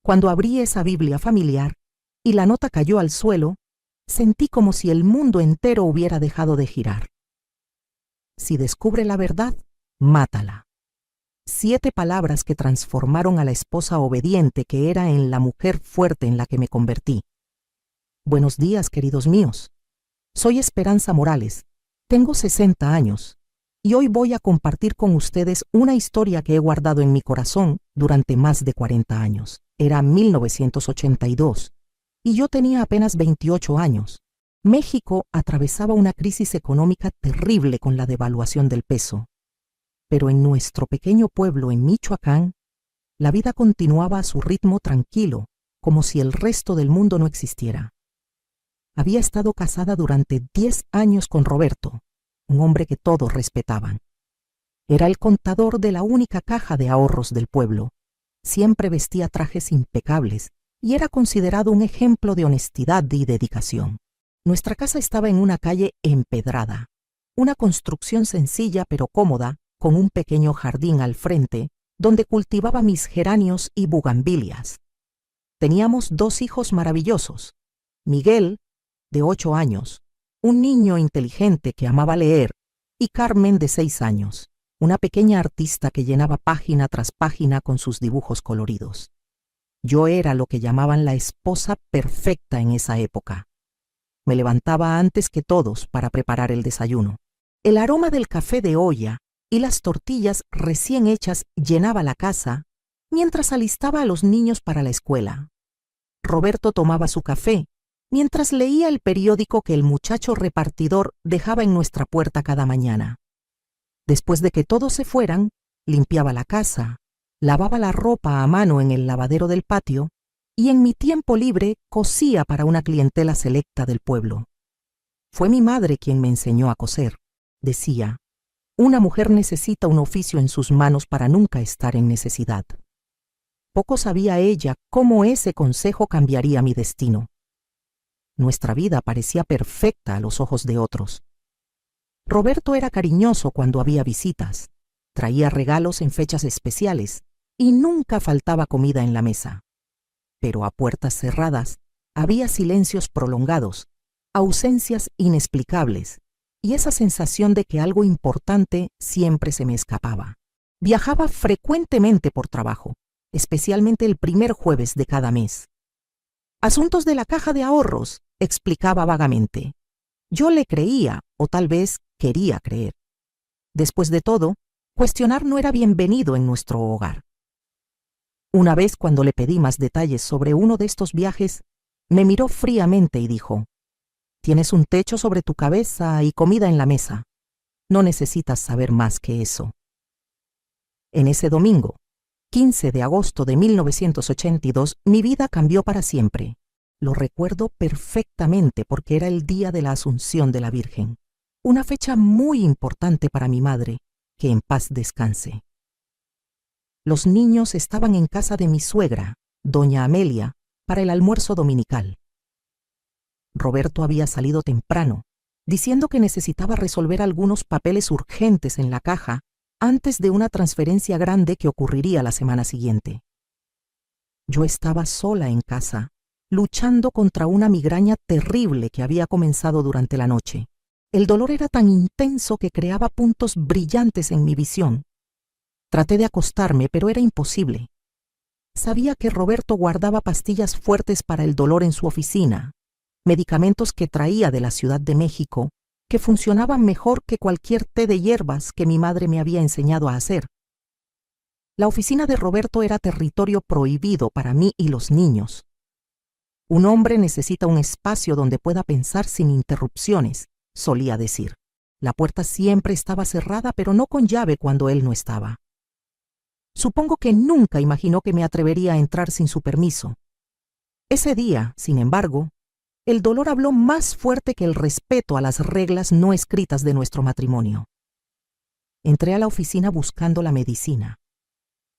Cuando abrí esa Biblia familiar y la nota cayó al suelo, sentí como si el mundo entero hubiera dejado de girar. Si descubre la verdad, mátala. 7 palabras que transformaron a la esposa obediente que era en la mujer fuerte en la que me convertí. Buenos días, queridos míos. Soy Esperanza Morales. Tengo 60 años y hoy voy a compartir con ustedes una historia que he guardado en mi corazón durante más de 40 años. Era 1982 y yo tenía apenas 28 años. México atravesaba una crisis económica terrible con la devaluación del peso. Pero en nuestro pequeño pueblo en Michoacán, la vida continuaba a su ritmo tranquilo, como si el resto del mundo no existiera. Había estado casada durante 10 años con Roberto, un hombre que todos respetaban. Era el contador de la única caja de ahorros del pueblo. Siempre vestía trajes impecables y era considerado un ejemplo de honestidad y dedicación. Nuestra casa estaba en una calle empedrada, una construcción sencilla pero cómoda, con un pequeño jardín al frente, donde cultivaba mis geranios y bugambilias. Teníamos 2 hijos maravillosos, Miguel, de 8 años, un niño inteligente que amaba leer, y Carmen, de 6 años, una pequeña artista que llenaba página tras página con sus dibujos coloridos. Yo era lo que llamaban la esposa perfecta en esa época. Me levantaba antes que todos para preparar el desayuno. El aroma del café de olla y las tortillas recién hechas llenaba la casa, mientras alistaba a los niños para la escuela. Roberto tomaba su café, mientras leía el periódico que el muchacho repartidor dejaba en nuestra puerta cada mañana. Después de que todos se fueran, limpiaba la casa, lavaba la ropa a mano en el lavadero del patio y en mi tiempo libre cosía para una clientela selecta del pueblo. Fue mi madre quien me enseñó a coser. Decía, una mujer necesita un oficio en sus manos para nunca estar en necesidad. Poco sabía ella cómo ese consejo cambiaría mi destino. Nuestra vida parecía perfecta a los ojos de otros. Roberto era cariñoso cuando había visitas, traía regalos en fechas especiales y nunca faltaba comida en la mesa. Pero a puertas cerradas había silencios prolongados, ausencias inexplicables y esa sensación de que algo importante siempre se me escapaba. Viajaba frecuentemente por trabajo, especialmente el primer jueves de cada mes. Asuntos de la caja de ahorros, explicaba vagamente. Yo le creía, o tal vez quería creer. Después de todo, cuestionar no era bienvenido en nuestro hogar. Una vez, cuando le pedí más detalles sobre uno de estos viajes, me miró fríamente y dijo, «Tienes un techo sobre tu cabeza y comida en la mesa. No necesitas saber más que eso». En ese domingo, 15 de agosto de 1982, mi vida cambió para siempre. Lo recuerdo perfectamente porque era el día de la Asunción de la Virgen, una fecha muy importante para mi madre, que en paz descanse. Los niños estaban en casa de mi suegra, doña Amelia, para el almuerzo dominical. Roberto había salido temprano, diciendo que necesitaba resolver algunos papeles urgentes en la caja antes de una transferencia grande que ocurriría la semana siguiente. Yo estaba sola en casa, luchando contra una migraña terrible que había comenzado durante la noche. El dolor era tan intenso que creaba puntos brillantes en mi visión. Traté de acostarme, pero era imposible. Sabía que Roberto guardaba pastillas fuertes para el dolor en su oficina, medicamentos que traía de la Ciudad de México, que funcionaban mejor que cualquier té de hierbas que mi madre me había enseñado a hacer. La oficina de Roberto era territorio prohibido para mí y los niños. Un hombre necesita un espacio donde pueda pensar sin interrupciones, solía decir. La puerta siempre estaba cerrada, pero no con llave cuando él no estaba. Supongo que nunca imaginó que me atrevería a entrar sin su permiso. Ese día, sin embargo, el dolor habló más fuerte que el respeto a las reglas no escritas de nuestro matrimonio. Entré a la oficina buscando la medicina.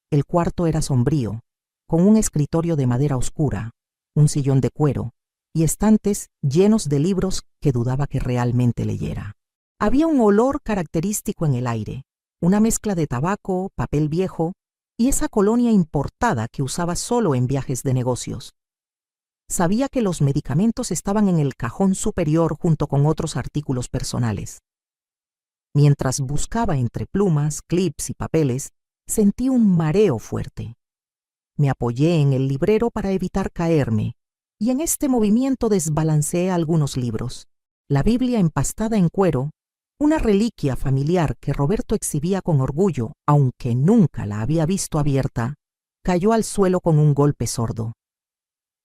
El cuarto era sombrío, con un escritorio de madera oscura, un sillón de cuero y estantes llenos de libros que dudaba que realmente leyera. Había un olor característico en el aire, una mezcla de tabaco, papel viejo y esa colonia importada que usaba solo en viajes de negocios. Sabía que los medicamentos estaban en el cajón superior junto con otros artículos personales. Mientras buscaba entre plumas, clips y papeles, sentí un mareo fuerte. Me apoyé en el librero para evitar caerme, y en este movimiento desbalanceé algunos libros. La Biblia empastada en cuero, una reliquia familiar que Roberto exhibía con orgullo, aunque nunca la había visto abierta, cayó al suelo con un golpe sordo.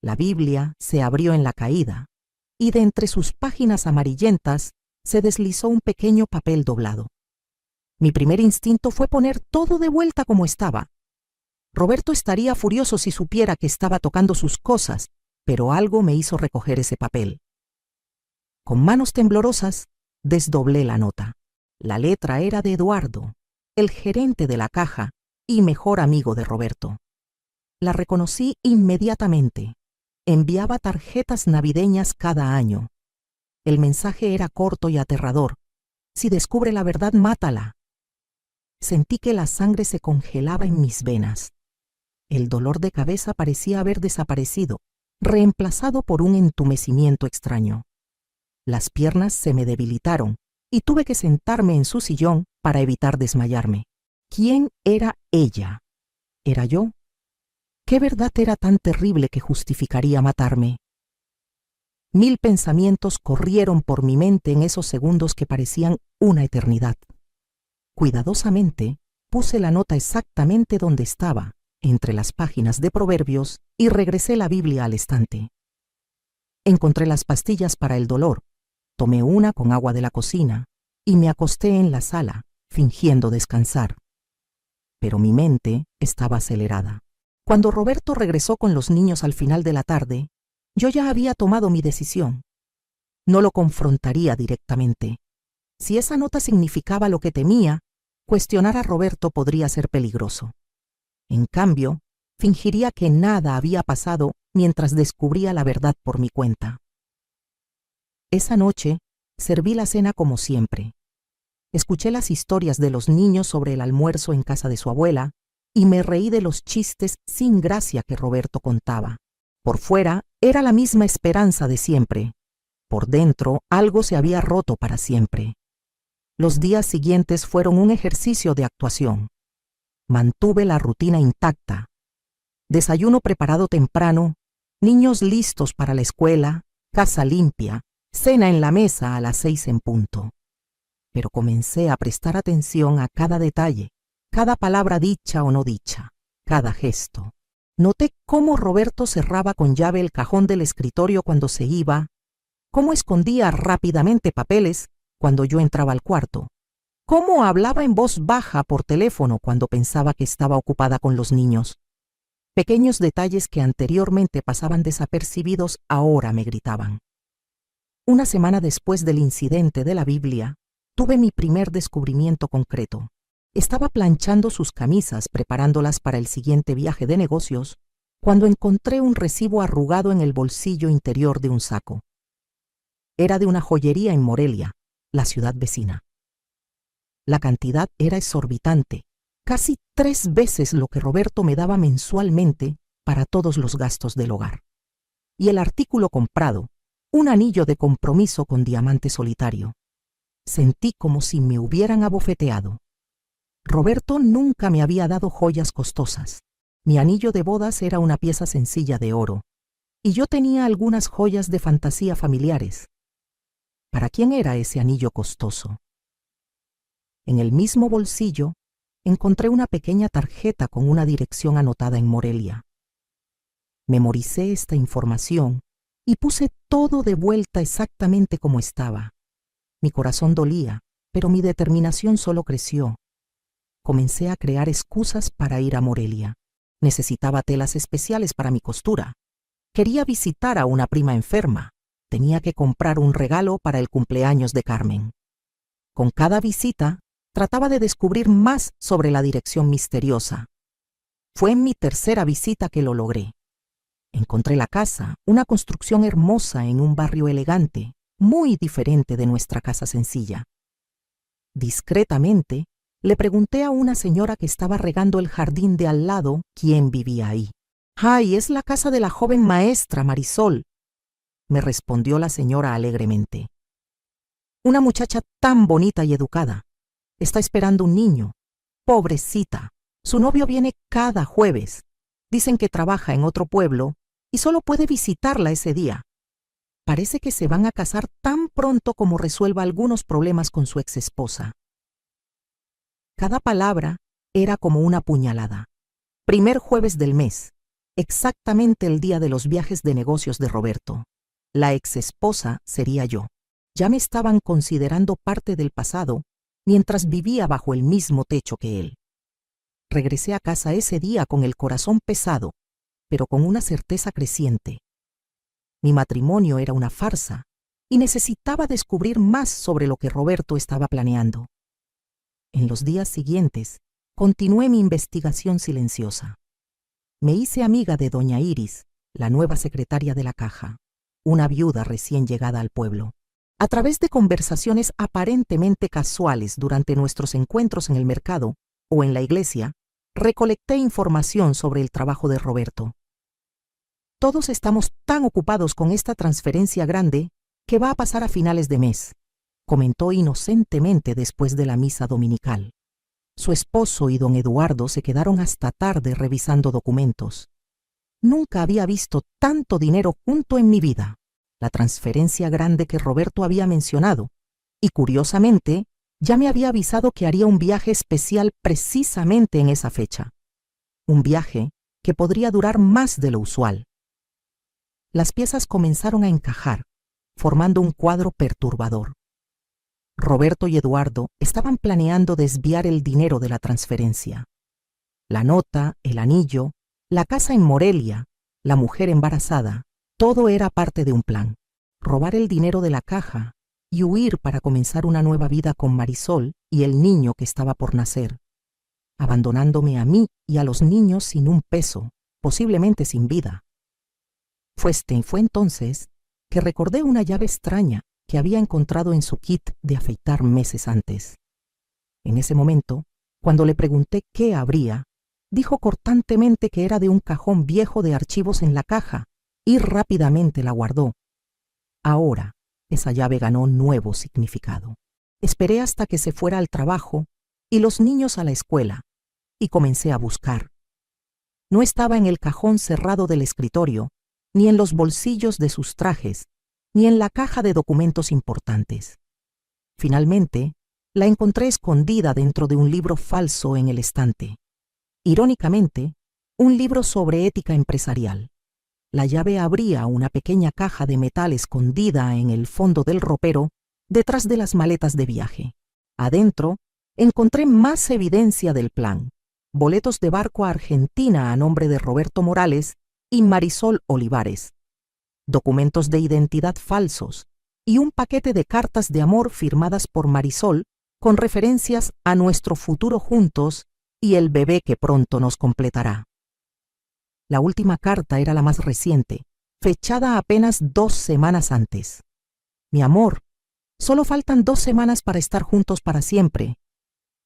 La Biblia se abrió en la caída, y de entre sus páginas amarillentas se deslizó un pequeño papel doblado. Mi primer instinto fue poner todo de vuelta como estaba. Roberto estaría furioso si supiera que estaba tocando sus cosas, pero algo me hizo recoger ese papel. Con manos temblorosas, desdoblé la nota. La letra era de Eduardo, el gerente de la caja y mejor amigo de Roberto. La reconocí inmediatamente. Enviaba tarjetas navideñas cada año. El mensaje era corto y aterrador. Si descubre la verdad, mátala. Sentí que la sangre se congelaba en mis venas. El dolor de cabeza parecía haber desaparecido, reemplazado por un entumecimiento extraño. Las piernas se me debilitaron y tuve que sentarme en su sillón para evitar desmayarme. ¿Quién era ella? ¿Era yo? ¿Qué verdad era tan terrible que justificaría matarme? 1000 pensamientos corrieron por mi mente en esos segundos que parecían una eternidad. Cuidadosamente puse la nota exactamente donde estaba, entre las páginas de Proverbios, y regresé la Biblia al estante. Encontré las pastillas para el dolor, tomé una con agua de la cocina y me acosté en la sala, fingiendo descansar. Pero mi mente estaba acelerada. Cuando Roberto regresó con los niños al final de la tarde, yo ya había tomado mi decisión. No lo confrontaría directamente. Si esa nota significaba lo que temía, cuestionar a Roberto podría ser peligroso. En cambio, fingiría que nada había pasado mientras descubría la verdad por mi cuenta. Esa noche, serví la cena como siempre. Escuché las historias de los niños sobre el almuerzo en casa de su abuela y me reí de los chistes sin gracia que Roberto contaba. Por fuera, era la misma esperanza de siempre. Por dentro, algo se había roto para siempre. Los días siguientes fueron un ejercicio de actuación. Mantuve la rutina intacta. Desayuno preparado temprano, niños listos para la escuela, casa limpia, cena en la mesa a las 6 en punto. Pero comencé a prestar atención a cada detalle, cada palabra dicha o no dicha, cada gesto. Noté cómo Roberto cerraba con llave el cajón del escritorio cuando se iba, cómo escondía rápidamente papeles cuando yo entraba al cuarto, cómo hablaba en voz baja por teléfono cuando pensaba que estaba ocupada con los niños. Pequeños detalles que anteriormente pasaban desapercibidos ahora me gritaban. Una semana después del incidente de la Biblia, tuve mi primer descubrimiento concreto. Estaba planchando sus camisas, preparándolas para el siguiente viaje de negocios, cuando encontré un recibo arrugado en el bolsillo interior de un saco. Era de una joyería en Morelia, la ciudad vecina. La cantidad era exorbitante, casi 3 veces lo que Roberto me daba mensualmente para todos los gastos del hogar. Y el artículo comprado, un anillo de compromiso con diamante solitario. Sentí como si me hubieran abofeteado. Roberto nunca me había dado joyas costosas. Mi anillo de bodas era una pieza sencilla de oro, y yo tenía algunas joyas de fantasía familiares. ¿Para quién era ese anillo costoso? En el mismo bolsillo encontré una pequeña tarjeta con una dirección anotada en Morelia. Memoricé esta información y puse todo de vuelta exactamente como estaba. Mi corazón dolía, pero mi determinación solo creció. Comencé a crear excusas para ir a Morelia. Necesitaba telas especiales para mi costura. Quería visitar a una prima enferma. Tenía que comprar un regalo para el cumpleaños de Carmen. Con cada visita, trataba de descubrir más sobre la dirección misteriosa. Fue en mi tercera visita que lo logré. Encontré la casa, una construcción hermosa en un barrio elegante, muy diferente de nuestra casa sencilla. Discretamente, Le pregunté a una señora que estaba regando el jardín de al lado quién vivía ahí. «Ay, es la casa de la joven maestra Marisol», me respondió la señora alegremente. «Una muchacha tan bonita y educada. Está esperando un niño. Pobrecita. Su novio viene cada jueves. Dicen que trabaja en otro pueblo y solo puede visitarla ese día. Parece que se van a casar tan pronto como resuelva algunos problemas con su exesposa». Cada palabra era como una puñalada. Primer jueves del mes, exactamente el día de los viajes de negocios de Roberto. La exesposa sería yo. Ya me estaban considerando parte del pasado mientras vivía bajo el mismo techo que él. Regresé a casa ese día con el corazón pesado, pero con una certeza creciente. Mi matrimonio era una farsa y necesitaba descubrir más sobre lo que Roberto estaba planeando. En los días siguientes, continué mi investigación silenciosa. Me hice amiga de doña Iris, la nueva secretaria de la caja, una viuda recién llegada al pueblo. A través de conversaciones aparentemente casuales durante nuestros encuentros en el mercado o en la iglesia, recolecté información sobre el trabajo de Roberto. «Todos estamos tan ocupados con esta transferencia grande que va a pasar a finales de mes», comentó inocentemente después de la misa dominical. Su esposo y don Eduardo se quedaron hasta tarde revisando documentos. Nunca había visto tanto dinero junto en mi vida. La transferencia grande que Roberto había mencionado, y curiosamente, ya me había avisado que haría un viaje especial precisamente en esa fecha. Un viaje que podría durar más de lo usual. Las piezas comenzaron a encajar, formando un cuadro perturbador. Roberto y Eduardo estaban planeando desviar el dinero de la transferencia. La nota, el anillo, la casa en Morelia, la mujer embarazada, todo era parte de un plan. Robar el dinero de la caja y huir para comenzar una nueva vida con Marisol y el niño que estaba por nacer, abandonándome a mí y a los niños sin un peso, posiblemente sin vida. Fue entonces que recordé una llave extraña que había encontrado en su kit de afeitar meses antes. En ese momento, cuando le pregunté qué habría, dijo cortantemente que era de un cajón viejo de archivos en la caja y rápidamente la guardó. Ahora, esa llave ganó nuevo significado. Esperé hasta que se fuera al trabajo y los niños a la escuela y comencé a buscar. No estaba en el cajón cerrado del escritorio, ni en los bolsillos de sus trajes, ni en la caja de documentos importantes. Finalmente, la encontré escondida dentro de un libro falso en el estante. Irónicamente, un libro sobre ética empresarial. La llave abría una pequeña caja de metal escondida en el fondo del ropero, detrás de las maletas de viaje. Adentro, encontré más evidencia del plan: boletos de barco a Argentina a nombre de Roberto Morales y Marisol Olivares, documentos de identidad falsos y un paquete de cartas de amor firmadas por Marisol con referencias a nuestro futuro juntos y el bebé que pronto nos completará. La última carta era la más reciente, fechada apenas 2 semanas antes. «Mi amor, solo faltan 2 semanas para estar juntos para siempre.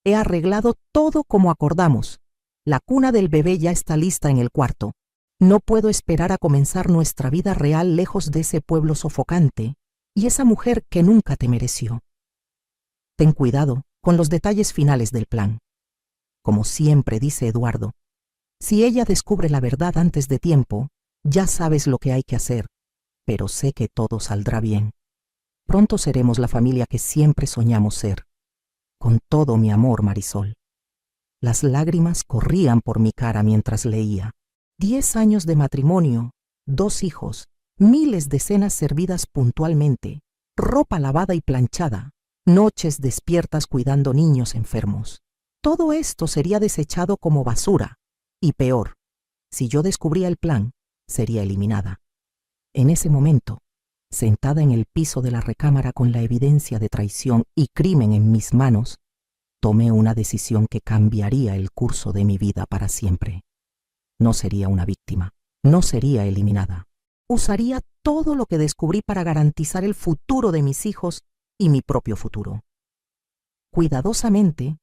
He arreglado todo como acordamos. La cuna del bebé ya está lista en el cuarto. No puedo esperar a comenzar nuestra vida real lejos de ese pueblo sofocante y esa mujer que nunca te mereció. Ten cuidado con los detalles finales del plan. Como siempre dice Eduardo, si ella descubre la verdad antes de tiempo, ya sabes lo que hay que hacer, pero sé que todo saldrá bien. Pronto seremos la familia que siempre soñamos ser. Con todo mi amor, Marisol». Las lágrimas corrían por mi cara mientras leía. 10 años de matrimonio, 2 hijos, miles de cenas servidas puntualmente, ropa lavada y planchada, noches despiertas cuidando niños enfermos. Todo esto sería desechado como basura, y peor, si yo descubría el plan, sería eliminada. En ese momento, sentada en el piso de la recámara con la evidencia de traición y crimen en mis manos, tomé una decisión que cambiaría el curso de mi vida para siempre. No sería una víctima, no sería eliminada. Usaría todo lo que descubrí para garantizar el futuro de mis hijos y mi propio futuro. Cuidadosamente,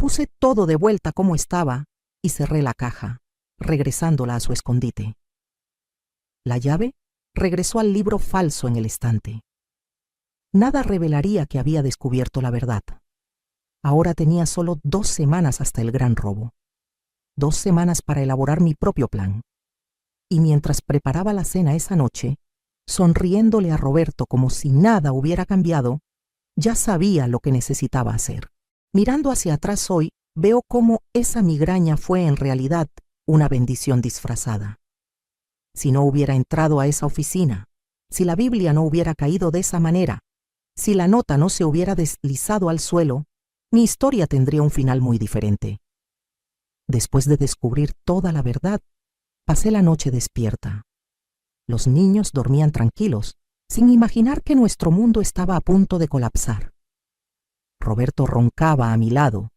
Puse todo de vuelta como estaba y cerré la caja, regresándola a su escondite. La llave regresó al libro falso en el estante. Nada revelaría que había descubierto la verdad. Ahora tenía solo 2 semanas hasta el gran robo. 2 semanas para elaborar mi propio plan. Y mientras preparaba la cena esa noche, sonriéndole a Roberto como si nada hubiera cambiado, ya sabía lo que necesitaba hacer. Mirando hacia atrás hoy, veo cómo esa migraña fue en realidad una bendición disfrazada. Si no hubiera entrado a esa oficina, si la Biblia no hubiera caído de esa manera, si la nota no se hubiera deslizado al suelo, mi historia tendría un final muy diferente. Después de descubrir toda la verdad, pasé la noche despierta. Los niños dormían tranquilos, sin imaginar que nuestro mundo estaba a punto de colapsar. Roberto roncaba a mi lado,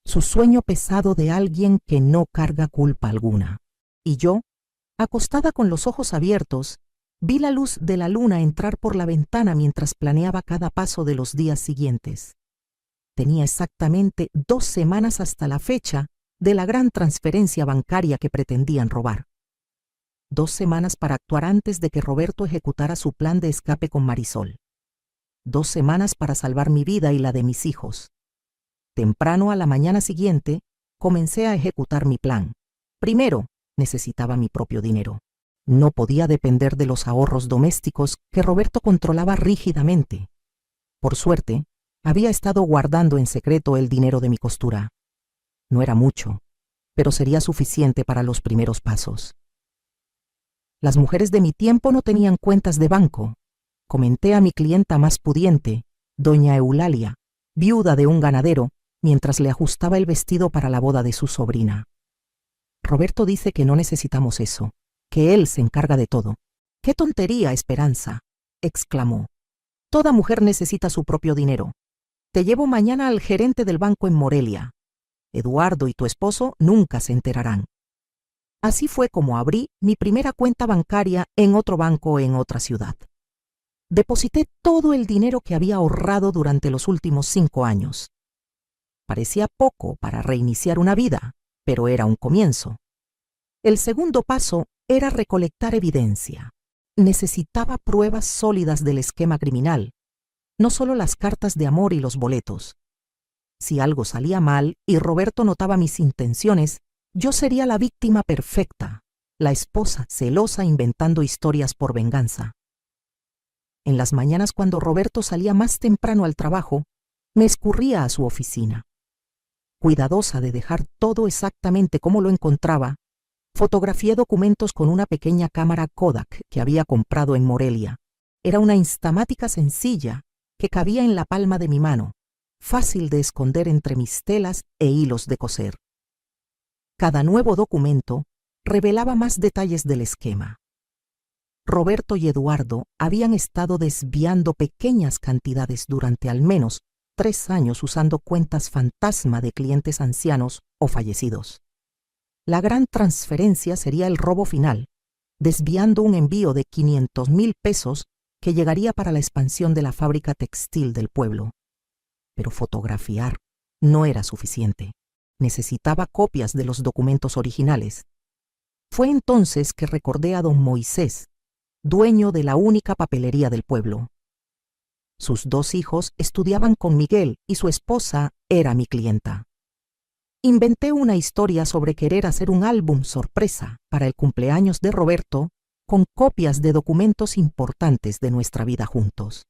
su sueño pesado de alguien que no carga culpa alguna. Y yo, acostada con los ojos abiertos, vi la luz de la luna entrar por la ventana mientras planeaba cada paso de los días siguientes. Tenía exactamente 2 semanas hasta la fecha de la gran transferencia bancaria que pretendían robar. 2 semanas para actuar antes de que Roberto ejecutara su plan de escape con Marisol. 2 semanas para salvar mi vida y la de mis hijos. Temprano a la mañana siguiente, comencé a ejecutar mi plan. Primero, necesitaba mi propio dinero. No podía depender de los ahorros domésticos que Roberto controlaba rígidamente. Por suerte, había estado guardando en secreto el dinero de mi costura. No era mucho, pero sería suficiente para los primeros pasos. Las mujeres de mi tiempo no tenían cuentas de banco. Comenté a mi clienta más pudiente, doña Eulalia, viuda de un ganadero, mientras le ajustaba el vestido para la boda de su sobrina. Roberto dice que no necesitamos eso, que él se encarga de todo. ¡Qué tontería, Esperanza!, exclamó. Toda mujer necesita su propio dinero. Te llevo mañana al gerente del banco en Morelia. Eduardo y tu esposo nunca se enterarán. Así fue como abrí mi primera cuenta bancaria en otro banco en otra ciudad. Deposité todo el dinero que había ahorrado durante los últimos 5 años. Parecía poco para reiniciar una vida, pero era un comienzo. El segundo paso era recolectar evidencia. Necesitaba pruebas sólidas del esquema criminal, no solo las cartas de amor y los boletos. Si algo salía mal y Roberto notaba mis intenciones, yo sería la víctima perfecta, la esposa celosa inventando historias por venganza. En las mañanas, cuando Roberto salía más temprano al trabajo, me escurría a su oficina. Cuidadosa de dejar todo exactamente como lo encontraba, fotografié documentos con una pequeña cámara Kodak que había comprado en Morelia. Era una Instamática sencilla que cabía en la palma de mi mano, fácil de esconder entre mis telas e hilos de coser. Cada nuevo documento revelaba más detalles del esquema. Roberto y Eduardo habían estado desviando pequeñas cantidades durante al menos 3 años usando cuentas fantasma de clientes ancianos o fallecidos. La gran transferencia sería el robo final, desviando un envío de 500,000 pesos que llegaría para la expansión de la fábrica textil del pueblo. Pero fotografiar no era suficiente. Necesitaba copias de los documentos originales. Fue entonces que recordé a don Moisés, dueño de la única papelería del pueblo. Sus 2 hijos estudiaban con Miguel y su esposa era mi clienta. Inventé una historia sobre querer hacer un álbum sorpresa para el cumpleaños de Roberto con copias de documentos importantes de nuestra vida juntos.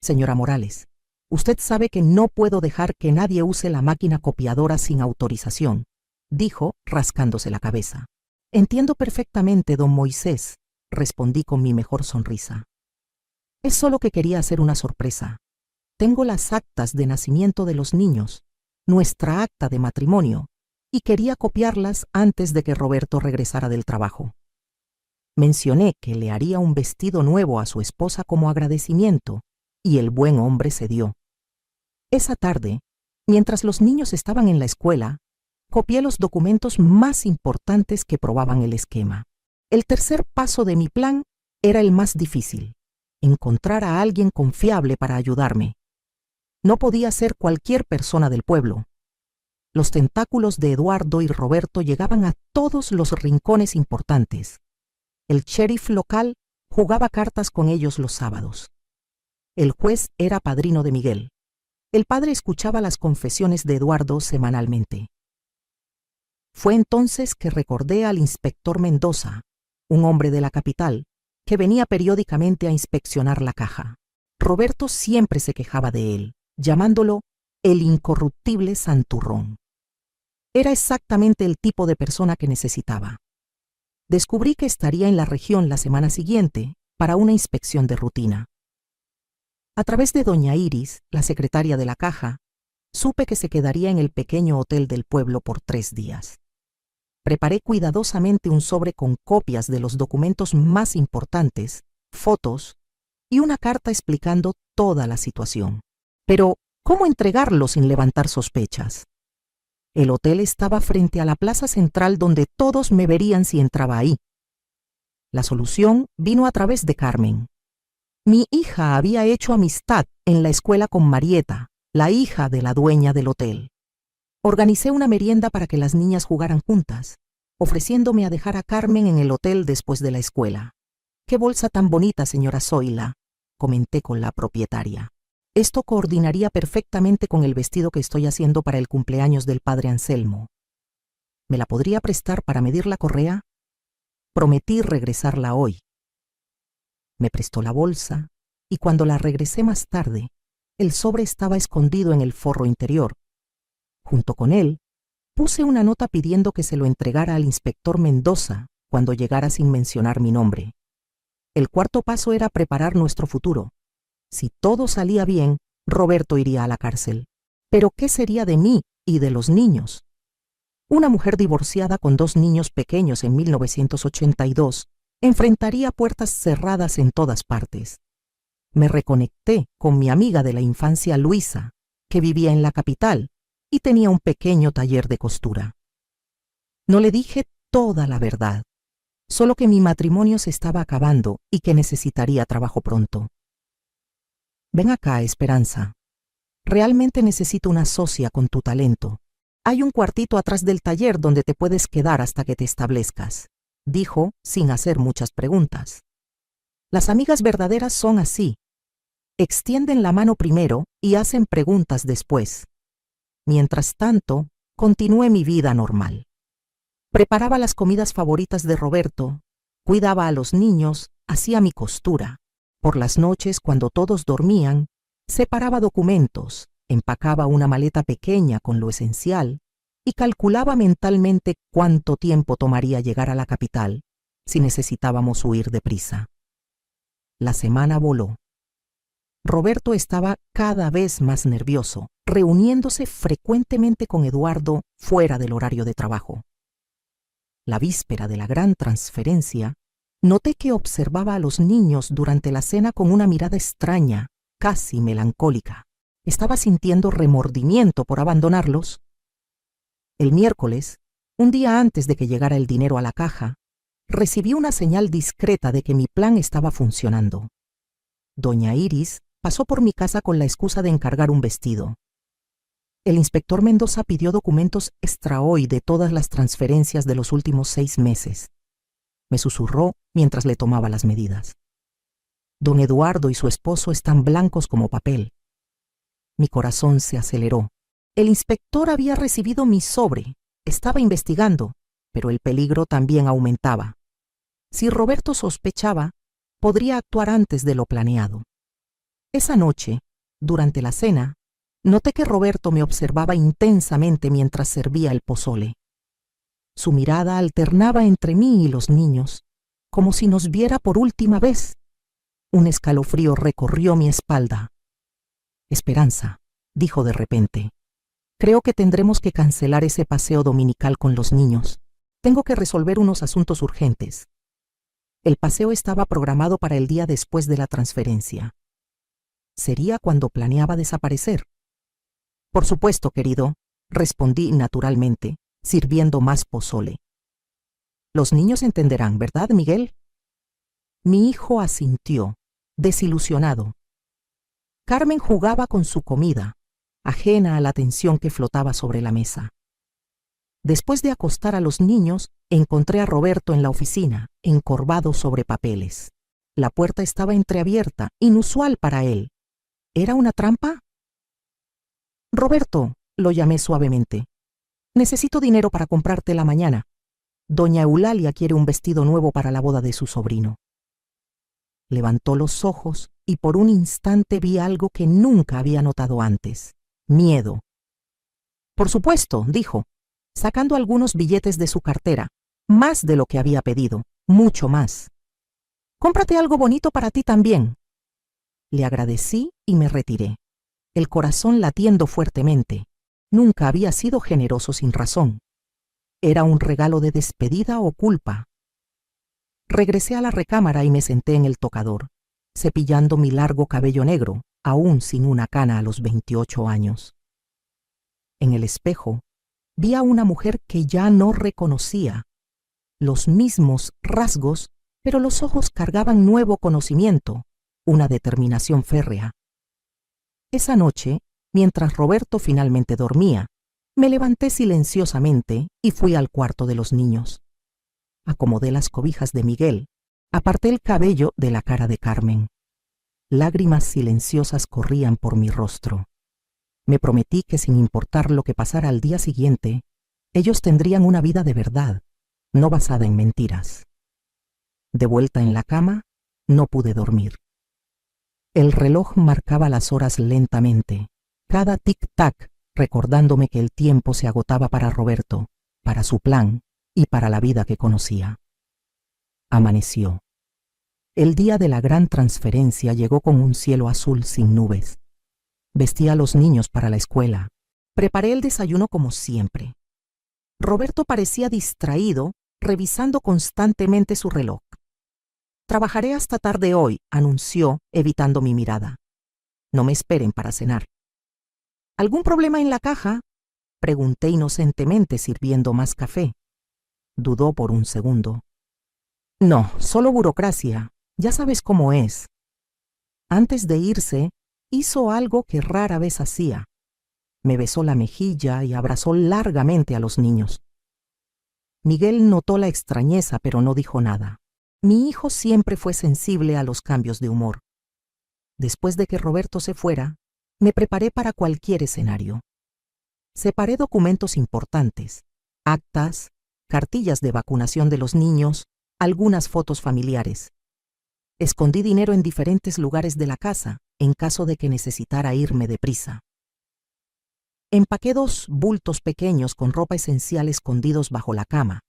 Señora Morales, usted sabe que no puedo dejar que nadie use la máquina copiadora sin autorización, dijo rascándose la cabeza. Entiendo perfectamente, don Moisés, respondí con mi mejor sonrisa. Es solo que quería hacer una sorpresa. Tengo las actas de nacimiento de los niños, nuestra acta de matrimonio, y quería copiarlas antes de que Roberto regresara del trabajo. Mencioné que le haría un vestido nuevo a su esposa como agradecimiento, y el buen hombre cedió. Esa tarde, mientras los niños estaban en la escuela, copié los documentos más importantes que probaban el esquema. El tercer paso de mi plan era el más difícil: encontrar a alguien confiable para ayudarme. No podía ser cualquier persona del pueblo. Los tentáculos de Eduardo y Roberto llegaban a todos los rincones importantes. El sheriff local jugaba cartas con ellos los sábados. El juez era padrino de Miguel. El padre escuchaba las confesiones de Eduardo semanalmente. Fue entonces que recordé al inspector Mendoza, un hombre de la capital, que venía periódicamente a inspeccionar la caja. Roberto siempre se quejaba de él, llamándolo el incorruptible santurrón. Era exactamente el tipo de persona que necesitaba. Descubrí que estaría en la región la semana siguiente para una inspección de rutina. A través de doña Iris, la secretaria de la caja, supe que se quedaría en el pequeño hotel del pueblo por 3 días. Preparé cuidadosamente un sobre con copias de los documentos más importantes, fotos y una carta explicando toda la situación. Pero, ¿cómo entregarlo sin levantar sospechas? El hotel estaba frente a la plaza central donde todos me verían si entraba ahí. La solución vino a través de Carmen. Mi hija había hecho amistad en la escuela con Marieta, la hija de la dueña del hotel. Organicé una merienda para que las niñas jugaran juntas, ofreciéndome a dejar a Carmen en el hotel después de la escuela. «¡Qué bolsa tan bonita, señora Zoila!», comenté con la propietaria. «Esto coordinaría perfectamente con el vestido que estoy haciendo para el cumpleaños del padre Anselmo. ¿Me la podría prestar para medir la correa? Prometí regresarla hoy». Me prestó la bolsa y cuando la regresé más tarde, el sobre estaba escondido en el forro interior. Junto con él, puse una nota pidiendo que se lo entregara al inspector Mendoza cuando llegara sin mencionar mi nombre. El cuarto paso era preparar nuestro futuro. Si todo salía bien, Roberto iría a la cárcel. Pero ¿qué sería de mí y de los niños? Una mujer divorciada con 2 niños pequeños en 1982 enfrentaría puertas cerradas en todas partes. Me reconecté con mi amiga de la infancia Luisa, que vivía en la capital y tenía un pequeño taller de costura. No le dije toda la verdad, solo que mi matrimonio se estaba acabando y que necesitaría trabajo pronto. «Ven acá, Esperanza. Realmente necesito una socia con tu talento. Hay un cuartito atrás del taller donde te puedes quedar hasta que te establezcas», dijo sin hacer muchas preguntas. Las amigas verdaderas son así. Extienden la mano primero y hacen preguntas después. Mientras tanto, continué mi vida normal. Preparaba las comidas favoritas de Roberto, cuidaba a los niños, hacía mi costura. Por las noches, cuando todos dormían, separaba documentos, empacaba una maleta pequeña con lo esencial y calculaba mentalmente cuánto tiempo tomaría llegar a la capital si necesitábamos huir deprisa. La semana voló. Roberto estaba cada vez más nervioso, reuniéndose frecuentemente con Eduardo fuera del horario de trabajo. La víspera de la gran transferencia, noté que observaba a los niños durante la cena con una mirada extraña, casi melancólica. Estaba sintiendo remordimiento por abandonarlos. El miércoles, un día antes de que llegara el dinero a la caja, recibí una señal discreta de que mi plan estaba funcionando. Doña Iris pasó por mi casa con la excusa de encargar un vestido. El inspector Mendoza pidió documentos extra hoy de todas las transferencias de los últimos 6 meses. Me susurró mientras le tomaba las medidas. Don Eduardo y su esposo están blancos como papel. Mi corazón se aceleró. El inspector había recibido mi sobre, estaba investigando, pero el peligro también aumentaba. Si Roberto sospechaba, podría actuar antes de lo planeado. Esa noche, durante la cena, noté que Roberto me observaba intensamente mientras servía el pozole. Su mirada alternaba entre mí y los niños, como si nos viera por última vez. Un escalofrío recorrió mi espalda. «Esperanza», dijo de repente, «creo que tendremos que cancelar ese paseo dominical con los niños. Tengo que resolver unos asuntos urgentes». El paseo estaba programado para el día después de la transferencia. Sería cuando planeaba desaparecer. «Por supuesto, querido», respondí naturalmente, sirviendo más pozole. «Los niños entenderán, ¿verdad, Miguel?» Mi hijo asintió, desilusionado. Carmen jugaba con su comida, ajena a la tensión que flotaba sobre la mesa. Después de acostar a los niños, encontré a Roberto en la oficina, encorvado sobre papeles. La puerta estaba entreabierta, inusual para él. ¿Era una trampa? Roberto, lo llamé suavemente. Necesito dinero para comprarte la mañana. Doña Eulalia quiere un vestido nuevo para la boda de su sobrino. Levantó los ojos y por un instante vi algo que nunca había notado antes: miedo. Por supuesto, dijo, sacando algunos billetes de su cartera, más de lo que había pedido, mucho más. Cómprate algo bonito para ti también. Le agradecí y me retiré, el corazón latiendo fuertemente. Nunca había sido generoso sin razón. ¿Era un regalo de despedida o culpa? Regresé a la recámara y me senté en el tocador, cepillando mi largo cabello negro, aún sin una cana a los 28 años. En el espejo, vi a una mujer que ya no reconocía. Los mismos rasgos, pero los ojos cargaban nuevo conocimiento, una determinación férrea. Esa noche, mientras Roberto finalmente dormía, me levanté silenciosamente y fui al cuarto de los niños. Acomodé las cobijas de Miguel, aparté el cabello de la cara de Carmen. Lágrimas silenciosas corrían por mi rostro. Me prometí que sin importar lo que pasara al día siguiente, ellos tendrían una vida de verdad, no basada en mentiras. De vuelta en la cama, no pude dormir. El reloj marcaba las horas lentamente, cada tic-tac recordándome que el tiempo se agotaba para Roberto, para su plan y para la vida que conocía. Amaneció. El día de la gran transferencia llegó con un cielo azul sin nubes. Vestí a los niños para la escuela. Preparé el desayuno como siempre. Roberto parecía distraído, revisando constantemente su reloj. Trabajaré hasta tarde hoy, anunció, evitando mi mirada. No me esperen para cenar. ¿Algún problema en la caja? Pregunté inocentemente, sirviendo más café. Dudó por un segundo. No, solo burocracia. Ya sabes cómo es. Antes de irse, hizo algo que rara vez hacía. Me besó la mejilla y abrazó largamente a los niños. Miguel notó la extrañeza, pero no dijo nada. Mi hijo siempre fue sensible a los cambios de humor. Después de que Roberto se fuera, me preparé para cualquier escenario. Separé documentos importantes, actas, cartillas de vacunación de los niños, algunas fotos familiares. Escondí dinero en diferentes lugares de la casa, en caso de que necesitara irme deprisa. Empaqué 2 bultos pequeños con ropa esencial escondidos bajo la cama.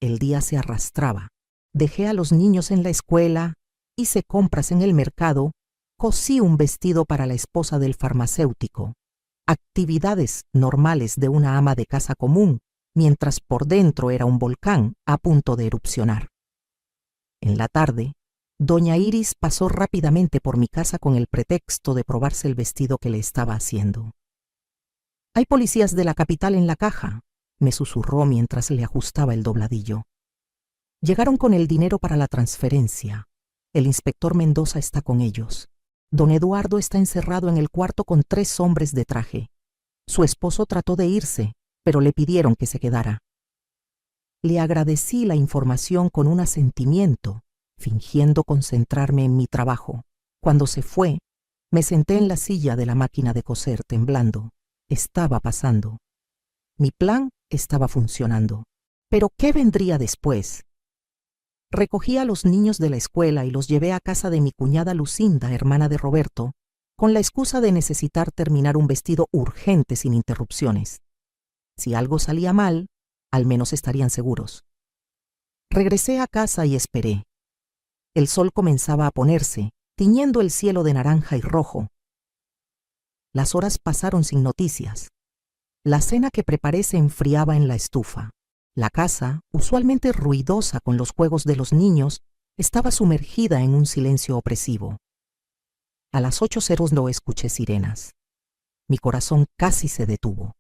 El día se arrastraba. Dejé a los niños en la escuela, hice compras en el mercado, cosí un vestido para la esposa del farmacéutico. Actividades normales de una ama de casa común, mientras por dentro era un volcán a punto de erupcionar. En la tarde, doña Iris pasó rápidamente por mi casa con el pretexto de probarse el vestido que le estaba haciendo. «Hay policías de la capital en la caja», me susurró mientras le ajustaba el dobladillo. Llegaron con el dinero para la transferencia. El inspector Mendoza está con ellos. Don Eduardo está encerrado en el cuarto con 3 hombres de traje. Su esposo trató de irse, pero le pidieron que se quedara. Le agradecí la información con un asentimiento, fingiendo concentrarme en mi trabajo. Cuando se fue, me senté en la silla de la máquina de coser temblando. Estaba pasando. Mi plan estaba funcionando. ¿Pero qué vendría después? Recogí a los niños de la escuela y los llevé a casa de mi cuñada Lucinda, hermana de Roberto, con la excusa de necesitar terminar un vestido urgente sin interrupciones. Si algo salía mal, al menos estarían seguros. Regresé a casa y esperé. El sol comenzaba a ponerse, tiñendo el cielo de naranja y rojo. Las horas pasaron sin noticias. La cena que preparé se enfriaba en la estufa. La casa, usualmente ruidosa con los juegos de los niños, estaba sumergida en un silencio opresivo. A las 8:00 escuché sirenas. Mi corazón casi se detuvo.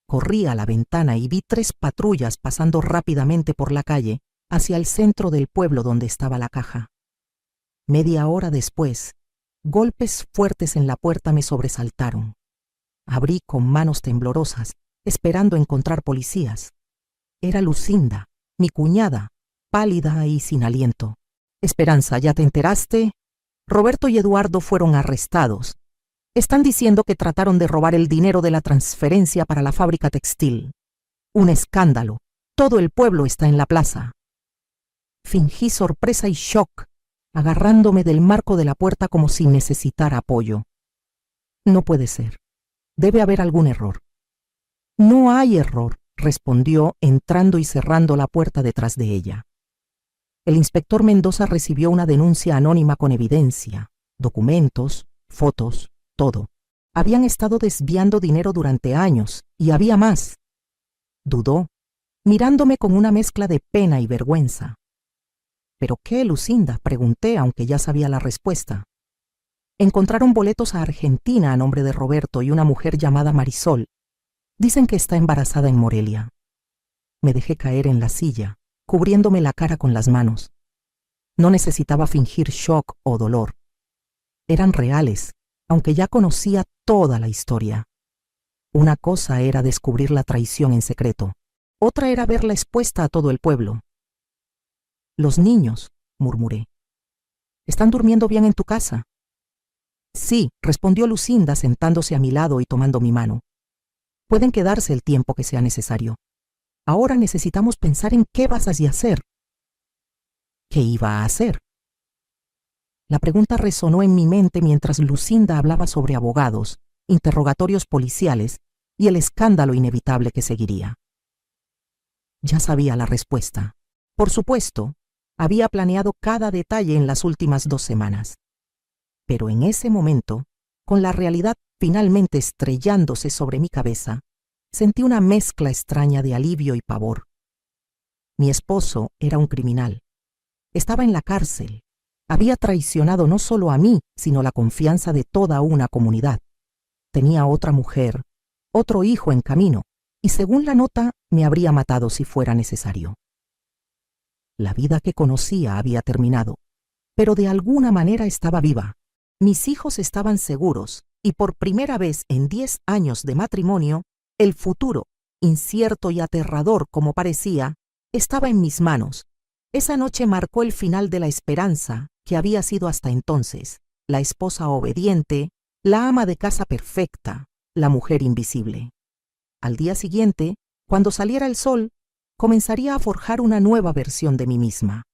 Corrí a la ventana y vi 3 patrullas pasando rápidamente por la calle hacia el centro del pueblo donde estaba la caja. Media hora después, golpes fuertes en la puerta me sobresaltaron. Abrí con manos temblorosas, esperando encontrar policías. Era Lucinda, mi cuñada, pálida y sin aliento. Esperanza, ¿ya te enteraste? Roberto y Eduardo fueron arrestados. Están diciendo que trataron de robar el dinero de la transferencia para la fábrica textil. Un escándalo. Todo el pueblo está en la plaza. Fingí sorpresa y shock, agarrándome del marco de la puerta como si necesitara apoyo. No puede ser. Debe haber algún error. No hay error, respondió, entrando y cerrando la puerta detrás de ella. El inspector Mendoza recibió una denuncia anónima con evidencia, documentos, fotos, todo. Habían estado desviando dinero durante años, y había más. Dudó, mirándome con una mezcla de pena y vergüenza. ¿Pero qué, Lucinda?, pregunté, aunque ya sabía la respuesta. Encontraron boletos a Argentina a nombre de Roberto y una mujer llamada Marisol. Dicen que está embarazada en Morelia. Me dejé caer en la silla, cubriéndome la cara con las manos. No necesitaba fingir shock o dolor. Eran reales, aunque ya conocía toda la historia. Una cosa era descubrir la traición en secreto, otra era verla expuesta a todo el pueblo. Los niños, murmuré. ¿Están durmiendo bien en tu casa? Sí, respondió Lucinda sentándose a mi lado y tomando mi mano. Pueden quedarse el tiempo que sea necesario. Ahora necesitamos pensar en qué vas a hacer. ¿Qué iba a hacer? La pregunta resonó en mi mente mientras Lucinda hablaba sobre abogados, interrogatorios policiales y el escándalo inevitable que seguiría. Ya sabía la respuesta. Por supuesto, había planeado cada detalle en las últimas 2 semanas. Pero en ese momento, con la realidad finalmente estrellándose sobre mi cabeza, sentí una mezcla extraña de alivio y pavor. Mi esposo era un criminal. Estaba en la cárcel. Había traicionado no solo a mí, sino la confianza de toda una comunidad. Tenía otra mujer, otro hijo en camino, y según la nota, me habría matado si fuera necesario. La vida que conocía había terminado, pero de alguna manera estaba viva. Mis hijos estaban seguros, y por primera vez en 10 años de matrimonio, el futuro, incierto y aterrador como parecía, estaba en mis manos. Esa noche marcó el final de la esperanza que había sido hasta entonces, la esposa obediente, la ama de casa perfecta, la mujer invisible. Al día siguiente, cuando saliera el sol, comenzaría a forjar una nueva versión de mí misma.